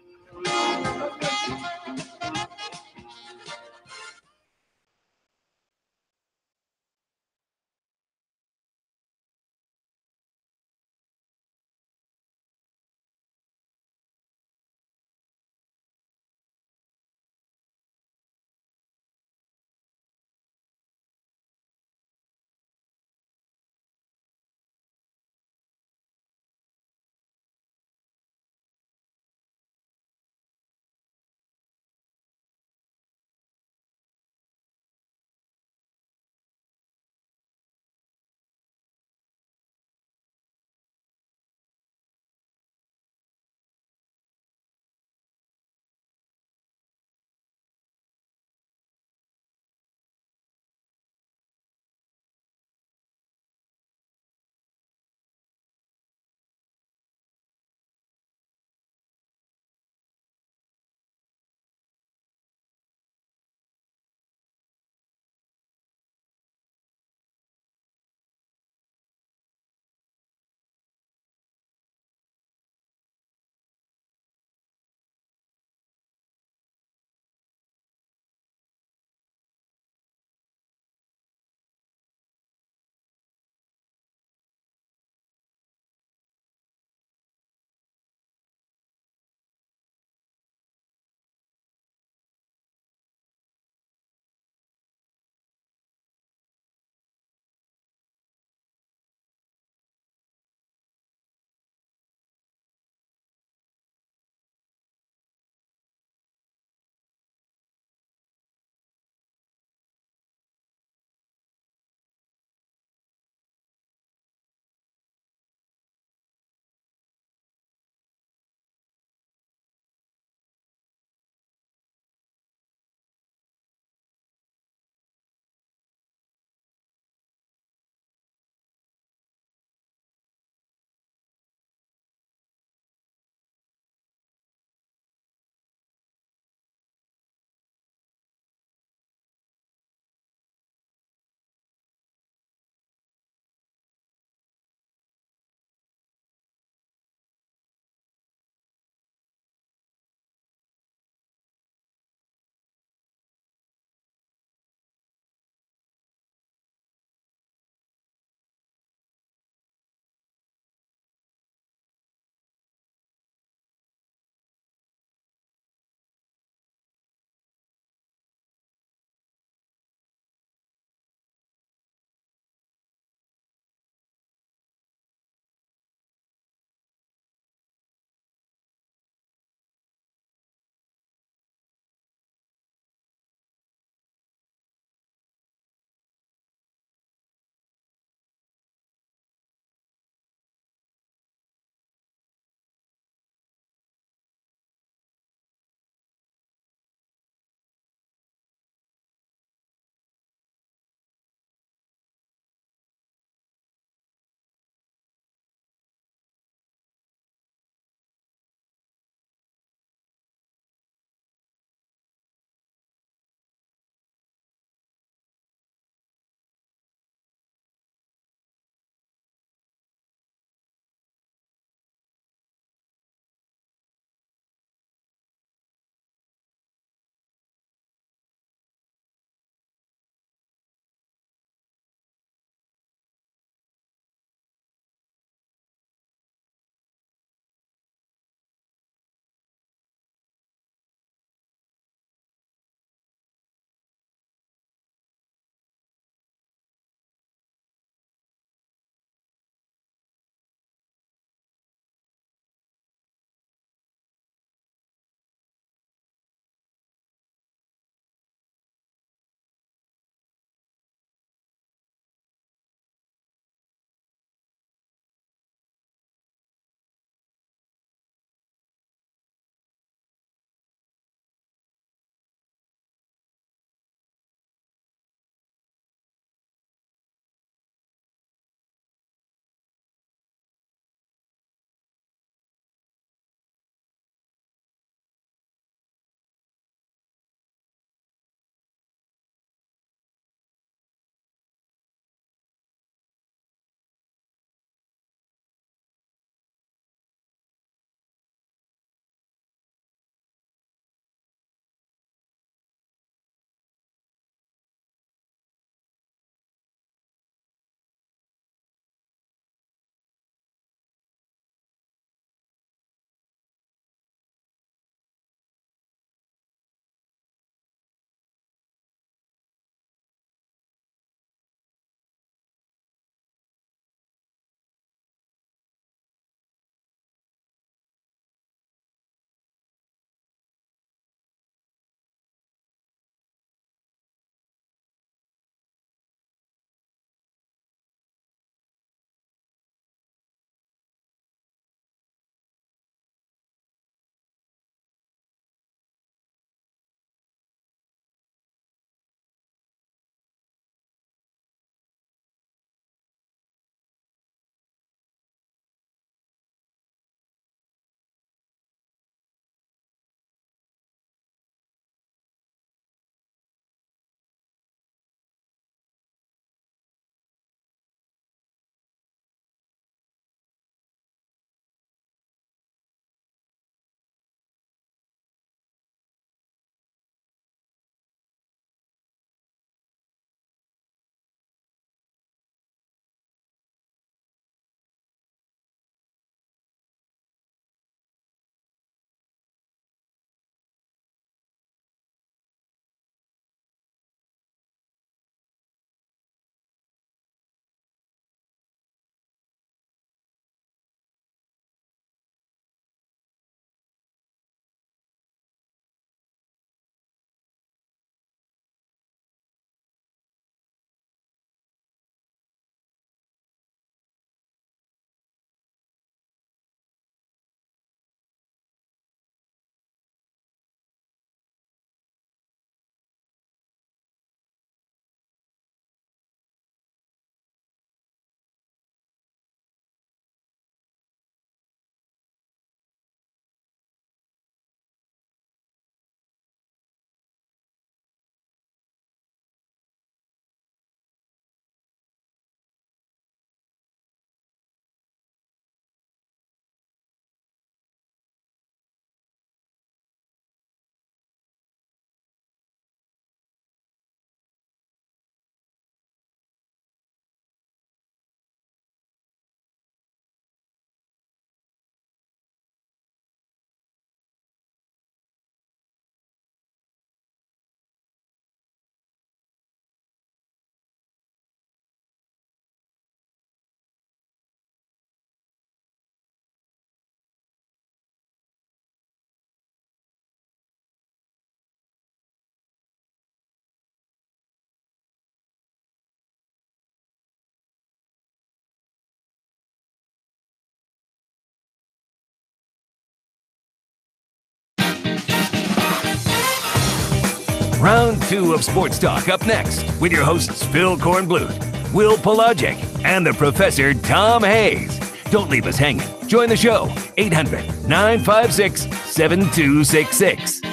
Round 2 of Sports Talk up next with your hosts Phil Kornbluth, Will Pelagic, and the Professor Tom Hayes. Don't leave us hanging. Join the show, 800-956-7266.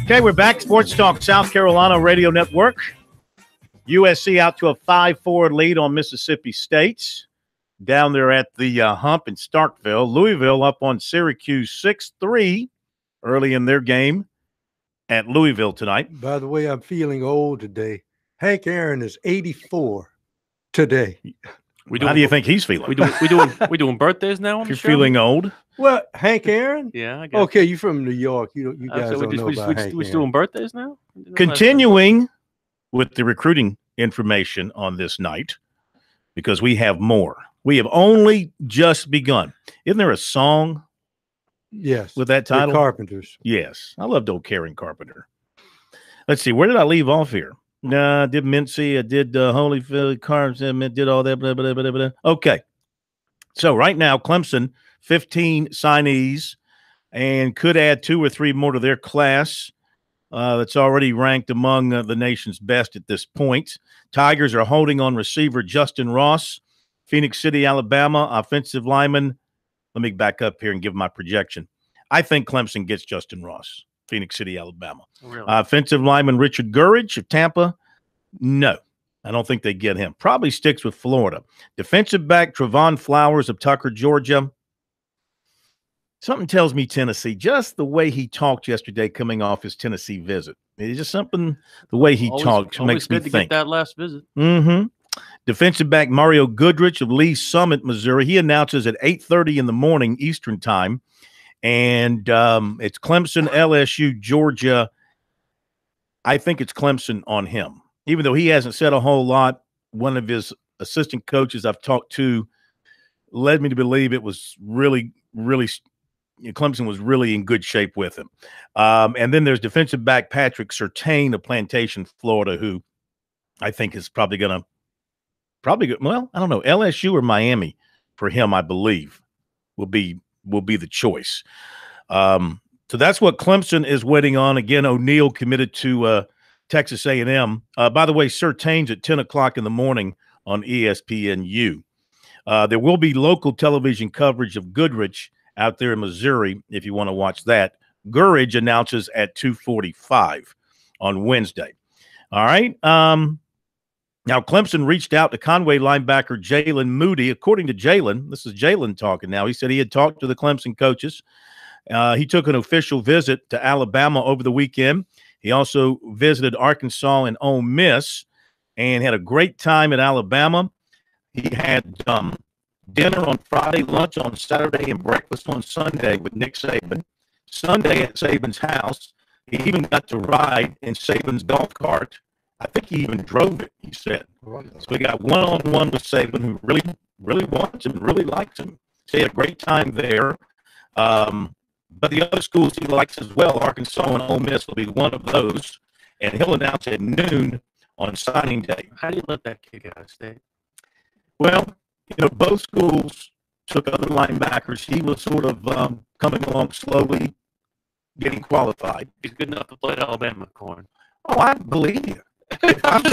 Okay, we're back. Sports Talk South Carolina Radio Network. USC out to a 5-4 lead on Mississippi State. Down there at the hump in Starkville. Louisville up on Syracuse 6-3 early in their game at Louisville tonight. By the way, I'm feeling old today. Hank Aaron is 84 today. How do you think he's feeling? We doing birthdays now on the You're show? feeling old? What, Hank Aaron? Yeah, I guess. Okay, you from New York. You guys So don't know about Hank we Aaron. doing birthdays now? Continuing with the recruiting information on this night, because we have more. We have only just begun. Isn't there a song? Yes. With that title? The Carpenters. Yes. I loved old Karen Carpenter. Let's see. Where did I leave off here? I did Mincy. I did Holyfield, Carbs. I did all that. Blah, blah, blah, blah. Okay. So right now, Clemson, 15 signees, and could add 2 or 3 more to their class. That's already ranked among the nation's best at this point. Tigers are holding on receiver Justin Ross, Phoenix City, Alabama, offensive lineman. Let me back up here and give my projection. I think Clemson gets Justin Ross, Phoenix City, Alabama. Really? Offensive lineman Richard Gurridge of Tampa. No, I don't think they get him. Probably sticks with Florida. Defensive back Trevon Flowers of Tucker, Georgia. Something tells me Tennessee, just the way he talked yesterday coming off his Tennessee visit. It's just something, the way he talks makes me good to think. get that last visit. Mm-hmm. Defensive back Mario Goodrich of Lee Summit, Missouri. He announces at 8:30 in the morning Eastern time. And it's Clemson, LSU, Georgia. I think it's Clemson on him. Even though he hasn't said a whole lot, one of his assistant coaches I've talked to led me to believe it was really Clemson was really in good shape with him. And then there's defensive back Patrick Surtain of Plantation, Florida, who I think is probably going to well, I don't know, LSU or Miami for him, I believe, will be the choice. So that's what Clemson is waiting on. Again, O'Neal committed to Texas A&M. By the way, Surtain's at 10 o'clock in the morning on ESPNU. There will be local television coverage of Goodrich out there in Missouri if you want to watch that. Gurridge announces at 2:45 on Wednesday. All right. Now, Clemson reached out to Conway linebacker Jalen Moody. According to Jalen, this is Jalen talking now. He said he had talked to the Clemson coaches. He took an official visit to Alabama over the weekend. He also visited Arkansas and Ole Miss and had a great time at Alabama. He had dinner on Friday, lunch on Saturday, and breakfast on Sunday with Nick Saban. Sunday at Saban's house, he even got to ride in Saban's golf cart. I think he even drove it, he said. So we got one-on-one with Saban, who really wants him, really likes him. So he had a great time there. But the other schools he likes as well, Arkansas and Ole Miss, will be one of those. And he'll announce at noon on signing day. How do you let that kid out of state? Well, both schools took other linebackers. He was sort of coming along slowly, getting qualified. He's good enough to play at Alabama, Corn. Oh, I believe you. If I'm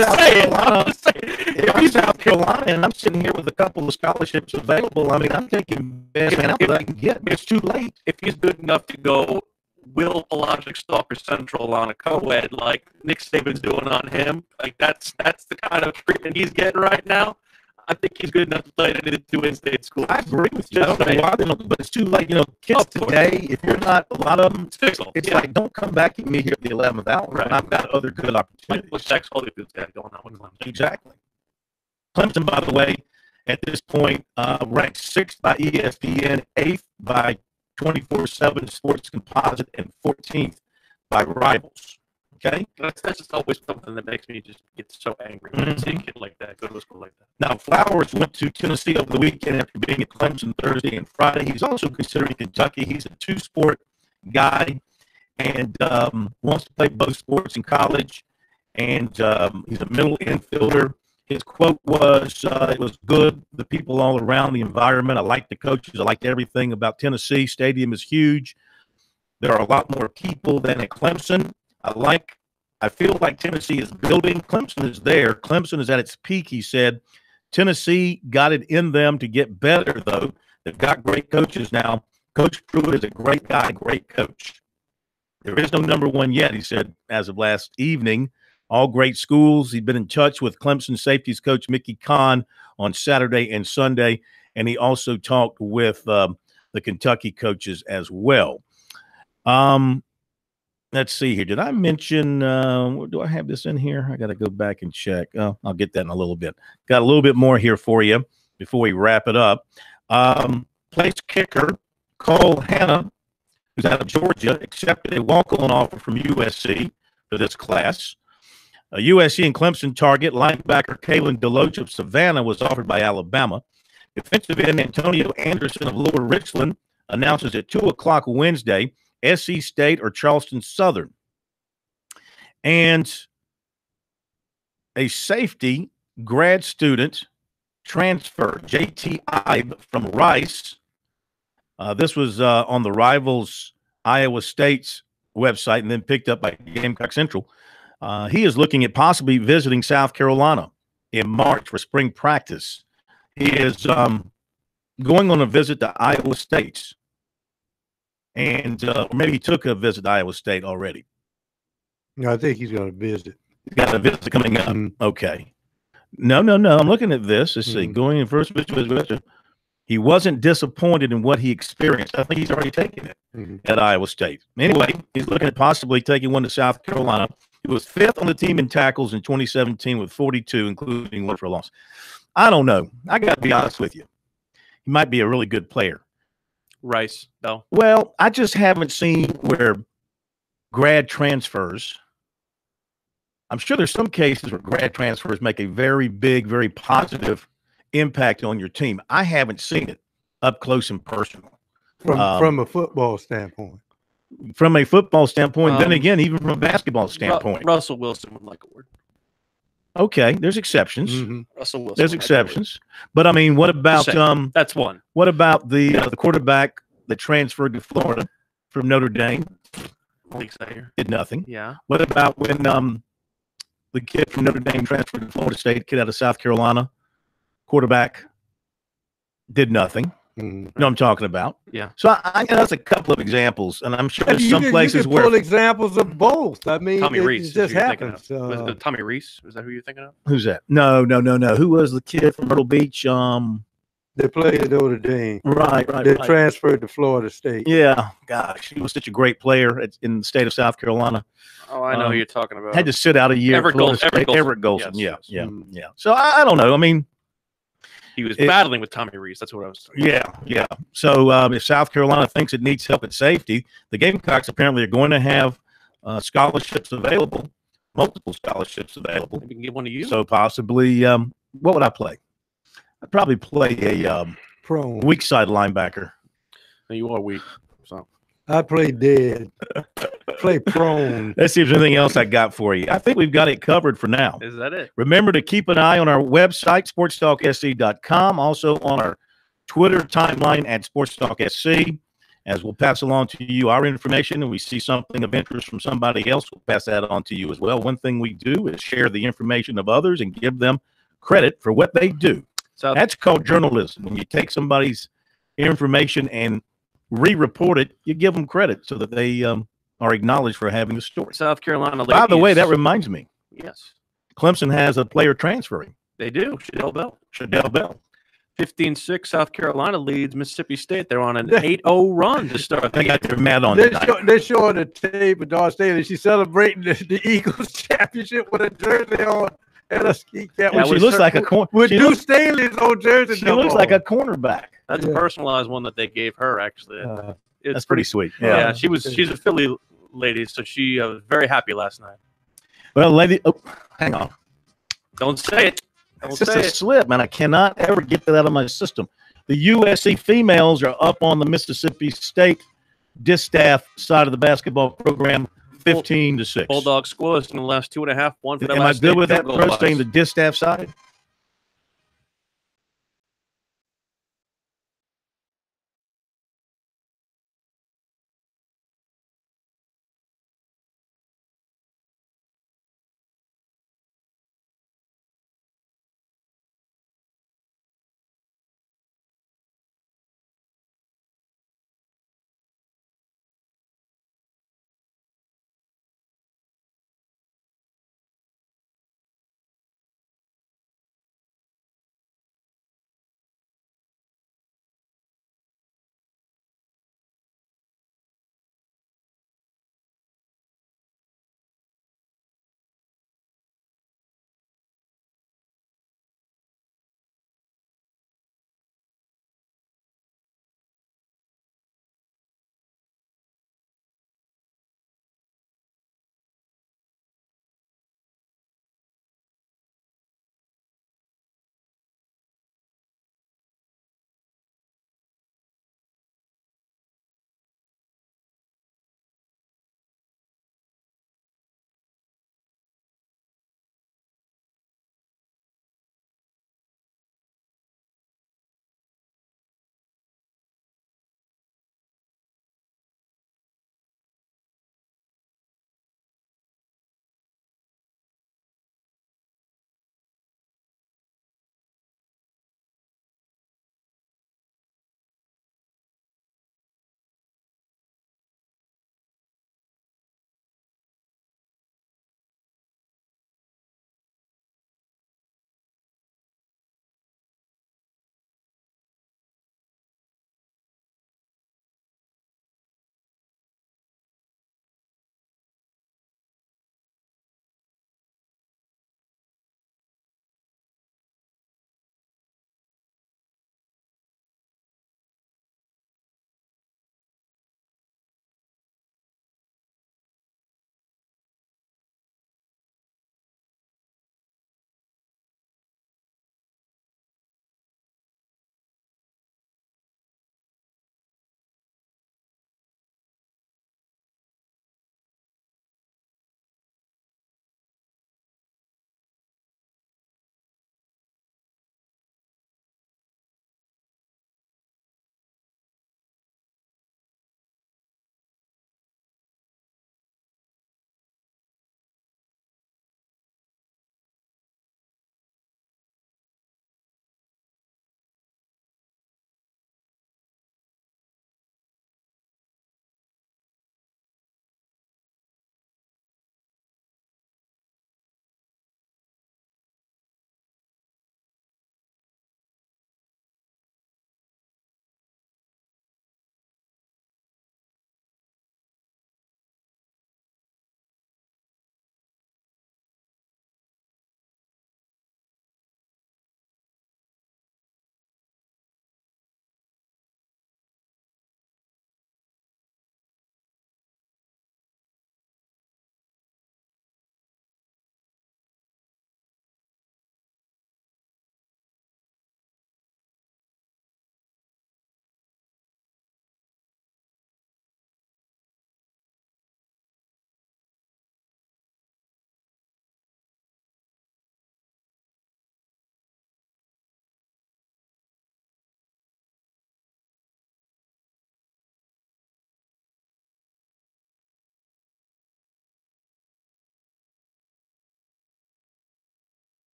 South Carolina and I'm sitting here with a couple of scholarships available, I mean, I'm taking best help that I can get. It's too late. If he's good enough to go Will Pelagic Stalker Central on a co-ed like Nick Saban's doing on him, like that's the kind of treatment he's getting right now. I think he's good enough to play at any two in-state schools. I agree with you. I don't know why they don't, but it's too late. Kids today, if you're not, a lot of them, it's like, don't come back at me here at the 11th hour. Right. I've got other good opportunities. Like Jax Holyfield's got going on with Clemson. Exactly. Clemson, by the way, at this point, ranked 6th by ESPN, 8th by 24/7 Sports Composite, and 14th by Rivals. Okay, that's just always something that makes me just get so angry when I see a kid like that go to a school like that. Now, Flowers went to Tennessee over the weekend after being at Clemson Thursday and Friday. He's also considering Kentucky. He's a two-sport guy and wants to play both sports in college. And he's a middle infielder. His quote was, it was good. The people all around, the environment. I liked the coaches. I liked everything about Tennessee. Stadium is huge. There are a lot more people than at Clemson. I feel like Tennessee is building. Clemson is there. Clemson is at its peak, he said. Tennessee got it in them to get better, though. They've got great coaches now. Coach Pruitt is a great guy, great coach. There is no number one yet, he said, as of last evening. All great schools. He'd been in touch with Clemson safeties coach Mickey Kahn on Saturday and Sunday, and he also talked with the Kentucky coaches as well. Let's see here. Did I mention do I have this in here? I got to go back and check. Oh, I'll get that in a little bit. Got a little bit more here for you before we wrap it up. Place kicker Cole Hanna, who's out of Georgia, accepted a walk-on offer from USC for this class. USC and Clemson target linebacker Kalen DeLoach of Savannah was offered by Alabama. Defensive end Antonio Anderson of Lower Richland announces at 2 o'clock Wednesday, SC State or Charleston Southern. And a safety grad student transfer, J.T. Ibe from Rice. This was on the Rivals Iowa State's website and then picked up by Gamecock Central. He is looking at possibly visiting South Carolina in March for spring practice. He is going on a visit to Iowa State. And maybe he took a visit to Iowa State already. No, I think he's going to visit. He's got a visit coming up. Okay. No. I'm looking at this. Let's see. Going in first visit. He wasn't disappointed in what he experienced. I think he's already taken it at Iowa State. Anyway, he's looking at possibly taking one to South Carolina. He was 5th on the team in tackles in 2017 with 42, including one for a loss. I don't know. I got to be honest with you. He might be a really good player. Rice, though. Well, I just haven't seen where grad transfers. I'm sure there's some cases where grad transfers make a very big, very positive impact on your team. I haven't seen it up close and personal. From a football standpoint. From a football standpoint, then again, even from a basketball standpoint. Russell Wilson would like a word. Okay, there's exceptions. Russell Wilson. There's exceptions. But I mean, what about that's one. What about the quarterback that transferred to Florida from Notre Dame? Did nothing. Yeah. What about when the kid from Notre Dame transferred to Florida State, kid out of South Carolina, quarterback, did nothing? You know what I'm talking about? Yeah. So I that's a couple of examples, and I'm sure there's some places you can where pull examples of both. I mean, Tommy Reese it just happens. Was it Tommy Reese? Was that who you're thinking of? Who's that? No. Who was the kid from Myrtle Beach? They played at Notre Dame. Right. They transferred to Florida State. Yeah. Gosh, he was such a great player in the state of South Carolina. Oh, I know who you're talking about. Had to sit out a year. Everett Golson. Yes. Yeah. So I don't know. I mean, he was battling with Tommy Reese. That's what I was talking about. Yeah. So if South Carolina thinks it needs help at safety, the Gamecocks apparently are going to have scholarships available, multiple scholarships available. Maybe we can get one to you. So possibly, what would I play? I'd probably play a weak side linebacker. You are weak. So I play dead. Play prone. Let's see if there's anything else I got for you. I think we've got it covered for now. Is that it? Remember to keep an eye on our website, SportsTalkSC.com, also on our Twitter timeline at SportsTalkSC, as we'll pass along to you our information, and we see something of interest from somebody else, we'll pass that on to you as well. One thing we do is share the information of others and give them credit for what they do. So that's called journalism. When you take somebody's information and re-report it, you give them credit so that they are acknowledged for having the story. South Carolina ladies. By the way, that reminds me. Yes. Clemson has a player transferring. They do. Shadell Bell. 15-6. South Carolina leads Mississippi State. They're on an 8-0 run to start. They got their mad on. They're showing the tape of Dar Staley. She's celebrating the Eagles championship with a jersey on and a ski cap. Well, she looks like a corner. With Deuce Staley's old jersey. She looks like a cornerback. That's a personalized one that they gave her. Actually, that's pretty sweet. Yeah, she's a Philly lady, so she was very happy last night. Well, lady, hang on. Don't say it. It's just a slip, man. I cannot ever get that out of my system. The USC females are up on the Mississippi State distaff side of the basketball program, 15-6. Bulldogs scoreless in the last 2.5. One for the Am I good with that? First saying the distaff side.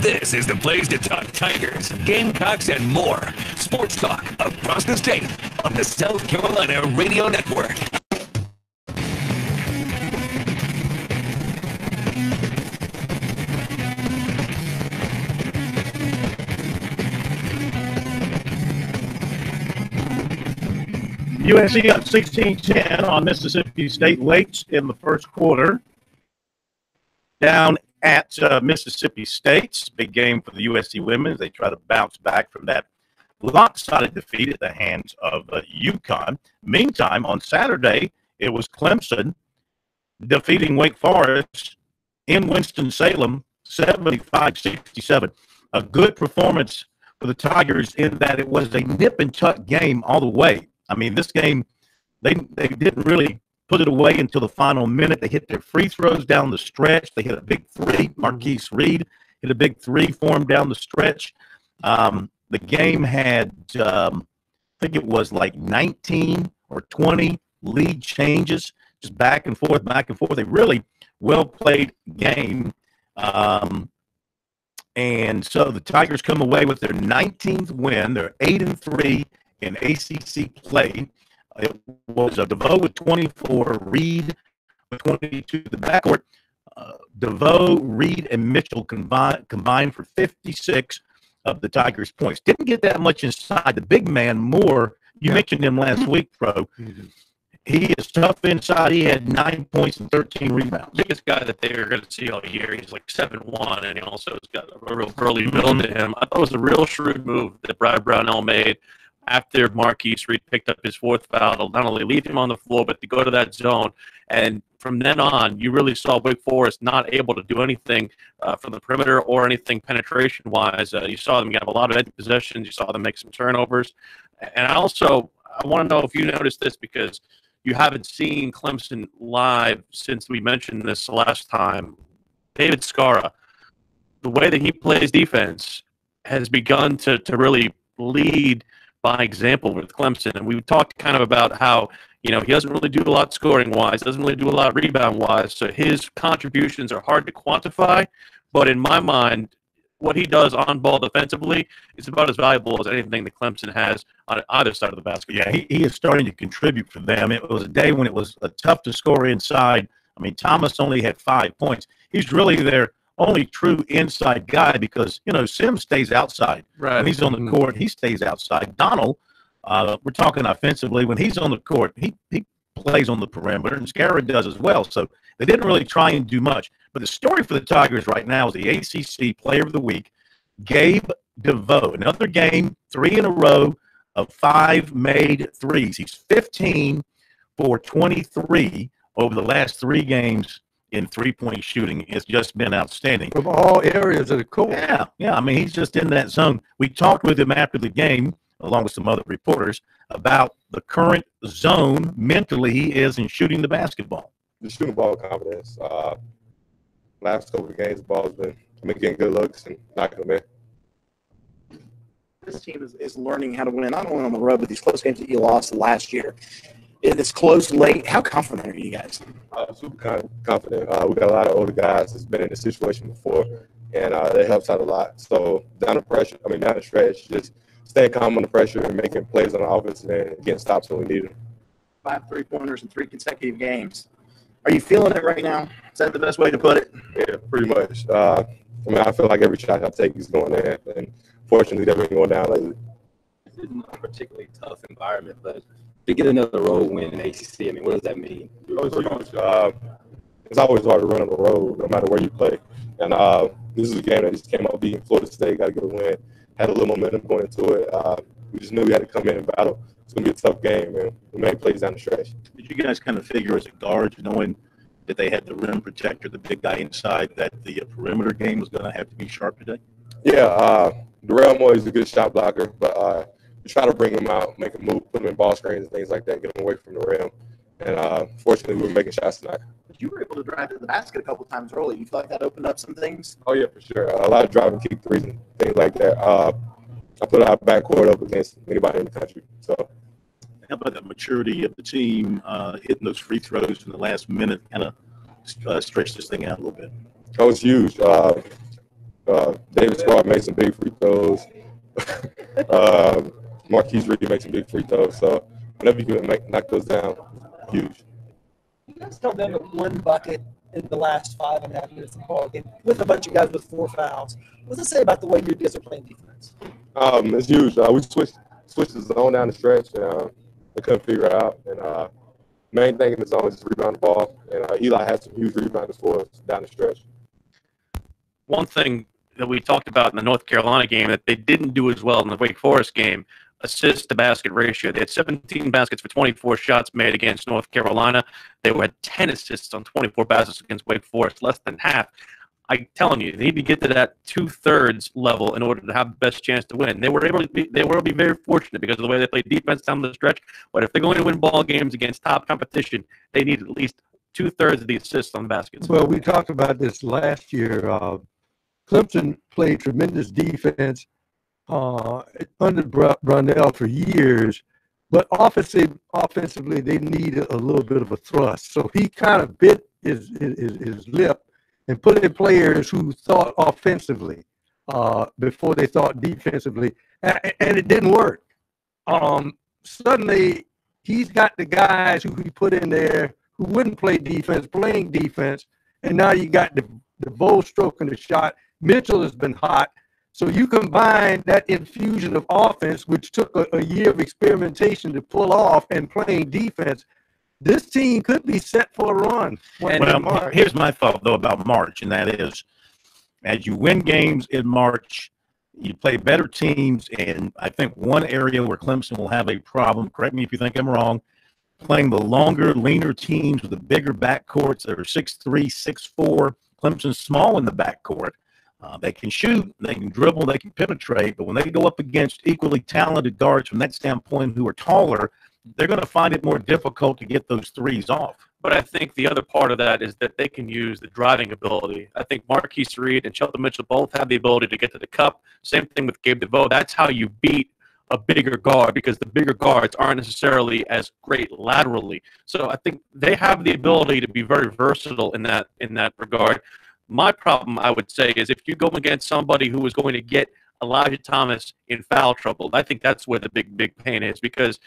This is the place to talk Tigers, Gamecocks, and more. Sports talk across the state on the South Carolina Radio Network. USC up 16-10 on Mississippi State late in the first quarter. Down at Mississippi State. Big game for the USC women as they try to bounce back from that lopsided defeat at the hands of UConn. Meantime, on Saturday, it was Clemson defeating Wake Forest in Winston-Salem, 75-67. A good performance for the Tigers in that it was a nip-and-tuck game all the way. I mean, this game, they didn't really put it away until the final minute. They hit their free throws down the stretch. They hit a big three. Marquise Reed hit a big three for them down the stretch. The game had, I think it was like 19 or 20 lead changes, just back and forth, back and forth. A really well-played game. And so the Tigers come away with their 19th win. They're 8-3 in ACC play. It was DeVoe with 24, Reed with 22. The backcourt, DeVoe, Reed, and Mitchell combined for 56 of the Tigers' points. Didn't get that much inside. The big man, Moore, you mentioned him last week, Pro. He is tough inside. He had 9 points and 13 rebounds. Biggest guy that they are going to see all year. He's like 7'1", and he also has got a real burly build to him. I thought it was a real shrewd move that Brad Brownell made after Marquise Reed picked up his fourth foul to not only leave him on the floor, but to go to that zone. And from then on, you really saw Wake Forest not able to do anything from the perimeter or anything penetration-wise. You saw them have a lot of empty possessions. You saw them make some turnovers. And I want to know if you noticed this, because you haven't seen Clemson live since we mentioned this last time. David Scarra, the way that he plays defense has begun to really lead by example with Clemson. And we talked kind of about how, he doesn't really do a lot scoring-wise, doesn't really do a lot rebound-wise, so his contributions are hard to quantify. But in my mind, what he does on ball defensively is about as valuable as anything that Clemson has on either side of the basketball. Yeah, he is starting to contribute for them. It was a day when it was tough to score inside. I mean, Thomas only had 5 points. He's really their only true inside guy because, Sims stays outside. Right. When he's on the court, he stays outside. Donald, we're talking offensively. When he's on the court, he plays on the perimeter, and Scarra does as well. So they didn't really try and do much. But the story for the Tigers right now is the ACC Player of the Week, Gabe DeVoe. Another game, 3 in a row of 5 made threes. He's 15 for 23 over the last 3 games in three-point shooting. It's just been outstanding. From all areas of the court. Yeah. I mean, he's just in that zone. We talked with him after the game, along with some other reporters, about the current zone mentally he is in shooting the basketball. Just shooting ball confidence. Last couple of games, the ball's been getting good looks and knocking them in. This team is learning how to win, not only on the road, but these close games that you lost last year. It's close late. How confident are you guys? Super confident. We got a lot of older guys that's been in this situation before, and that helps out a lot. So down the stretch, just staying calm under pressure and making plays on the offense and getting stops when we need them. 5 3-pointers in 3 consecutive games. Are you feeling it right now? Is that the best way to put it? Yeah, pretty much. I feel like every shot I take is going in, and fortunately, they've been going down lately. It's not a particularly tough environment, but to get another road win in ACC, I mean, what does that mean? It's always hard to run on the road, no matter where you play. And this is a game that just came out beating Florida State, got to get a win. Had a little momentum going into it. We just knew we had to come in and battle. It's going to be a tough game, and we made plays down the stretch. Did you guys kind of figure as a guard, knowing that they had the rim protector, the big guy inside, that the perimeter game was going to have to be sharp today? Yeah, Darrell Moy is a good shot blocker, but we try to bring him out, make him move, put him in ball screens and things like that, get him away from the rim. And fortunately, we were making shots tonight. But you were able to drive to the basket a couple times early. You feel like that opened up some things? Oh, yeah, for sure. A lot of driving kick threes and things like that. I put our backcourt up against anybody in the country. So, how about the maturity of the team hitting those free throws in the last minute, kind of stretch this thing out a little bit? That was huge. David Scarr made some big free throws. Marquise Reed made some big free throws. So whenever you can knock those down, huge. You guys held them at one bucket in the last 5.5 minutes of the ball game with a bunch of guys with 4 fouls. What does it say about the way your guys are playing defense? It's huge. We switched the zone down the stretch, and we couldn't figure it out. And main thing in the zone is just rebound the ball. And Eli had some huge rebounders for us down the stretch. One thing that we talked about in the North Carolina game that they didn't do as well in the Wake Forest game, assist to basket ratio. They had 17 baskets for 24 shots made against North Carolina. They had 10 assists on 24 baskets against Wake Forest, less than half. I'm telling you, they need to get to that 2/3 level in order to have the best chance to win. They were able to be very fortunate because of the way they played defense down the stretch. But if they're going to win ball games against top competition, they need at least 2/3 of the assists on baskets. Well, we talked about this last year. Clemson played tremendous defense under Brunell for years, but offensively they needed a little bit of a thrust. So he kind of bit his lip and put in players who thought offensively before they thought defensively, and it didn't work. Suddenly, he's got the guys who he put in there who wouldn't play defense, playing defense, and now you got the bold stroke in the shot. Mitchell has been hot. So you combine that infusion of offense, which took a year of experimentation to pull off, and playing defense, this team could be set for a run. Well, here's my thought, though, about March, and that is, as you win games in March, you play better teams, and I think one area where Clemson will have a problem, correct me if you think I'm wrong, playing the longer, leaner teams with the bigger backcourts that are 6'3", 6'4". Clemson's small in the backcourt. They can shoot, they can dribble, they can penetrate, but when they go up against equally talented guards from that standpoint who are taller, they're going to find it more difficult to get those threes off. But I think the other part of that is that they can use the driving ability. I think Marquise Reed and Shelton Mitchell both have the ability to get to the cup. Same thing with Gabe DeVoe. That's how you beat a bigger guard, because the bigger guards aren't necessarily as great laterally. So I think they have the ability to be very versatile in that regard. My problem, I would say, is if you go against somebody who is going to get Elijah Thomas in foul trouble, I think that's where the big pain is, because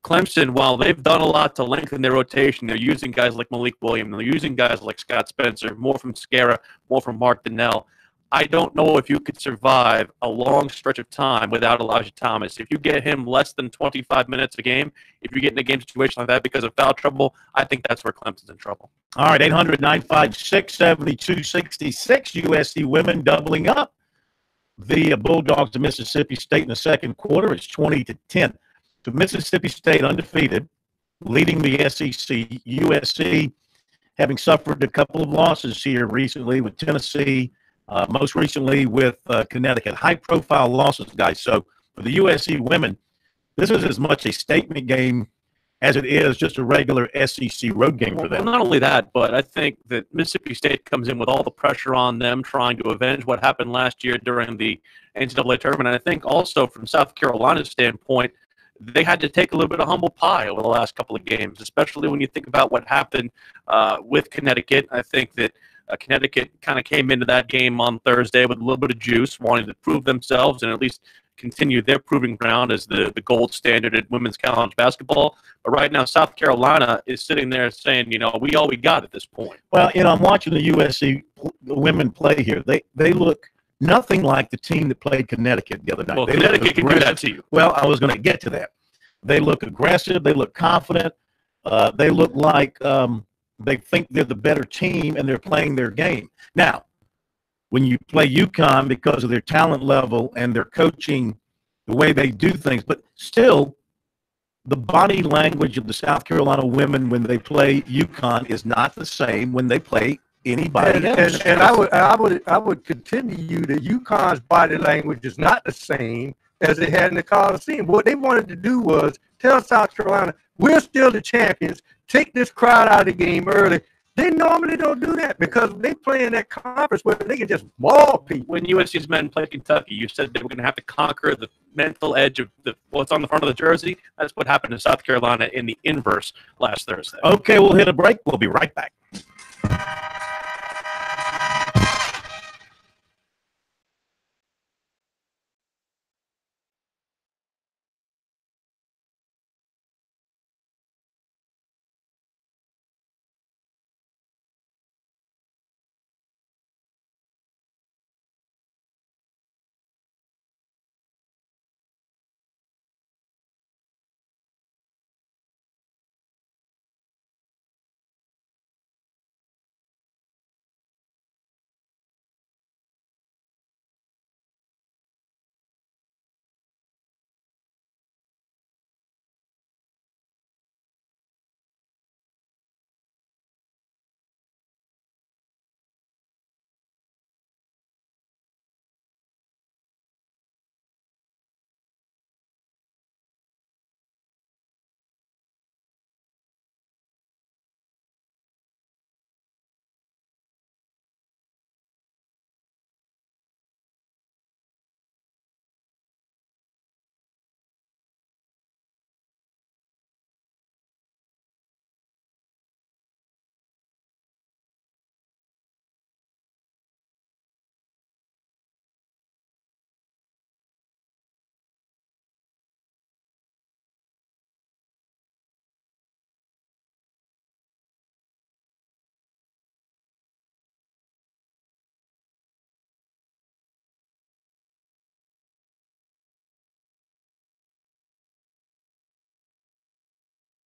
Clemson, while they've done a lot to lengthen their rotation, they're using guys like Malik Williams, they're using guys like Scott Spencer, more from Scara, more from Mark Donnell. I don't know if you could survive a long stretch of time without Elijah Thomas. If you get him less than 25 minutes a game, if you get in a game situation like that because of foul trouble, I think that's where Clemson's in trouble. All right, 800-956-7266. USC women doubling up the Bulldogs of Mississippi State in the second quarter. It's 20-10. To Mississippi State undefeated, leading the SEC. USC having suffered a couple of losses here recently with Tennessee, most recently with Connecticut. High-profile losses, guys. So for the USC women, this is as much a statement game as it is just a regular SEC road game for them. Well, not only that, but I think that Mississippi State comes in with all the pressure on them trying to avenge what happened last year during the NCAA tournament. And I think also from South Carolina's standpoint, they had to take a little bit of humble pie over the last couple of games, especially when you think about what happened with Connecticut. I think that Connecticut kind of came into that game on Thursday with a little bit of juice, wanting to prove themselves and at least continue their proving ground as the gold standard in women's college basketball. But right now, South Carolina is sitting there saying, we all we got at this point. Well, I'm watching the USC women play here. They look nothing like the team that played Connecticut the other night. Well, Connecticut can do that to you. Well, I was going to get to that. They look aggressive. They look confident. They look like they think they're the better team and they're playing their game. Now, when you play UConn because of their talent level and their coaching, the way they do things, but still, the body language of the South Carolina women when they play UConn is not the same when they play anybody else. And I would continue you that UConn's body language is not the same as they had in the Coliseum. What they wanted to do was tell South Carolina, we're still the champions. Take this crowd out of the game early. They normally don't do that because they play in that conference where they can just maul people. When USC's men played Kentucky, you said they were going to have to conquer the mental edge of what's on the front of the jersey. That's what happened to South Carolina in the inverse last Thursday. Okay, we'll hit a break. We'll be right back.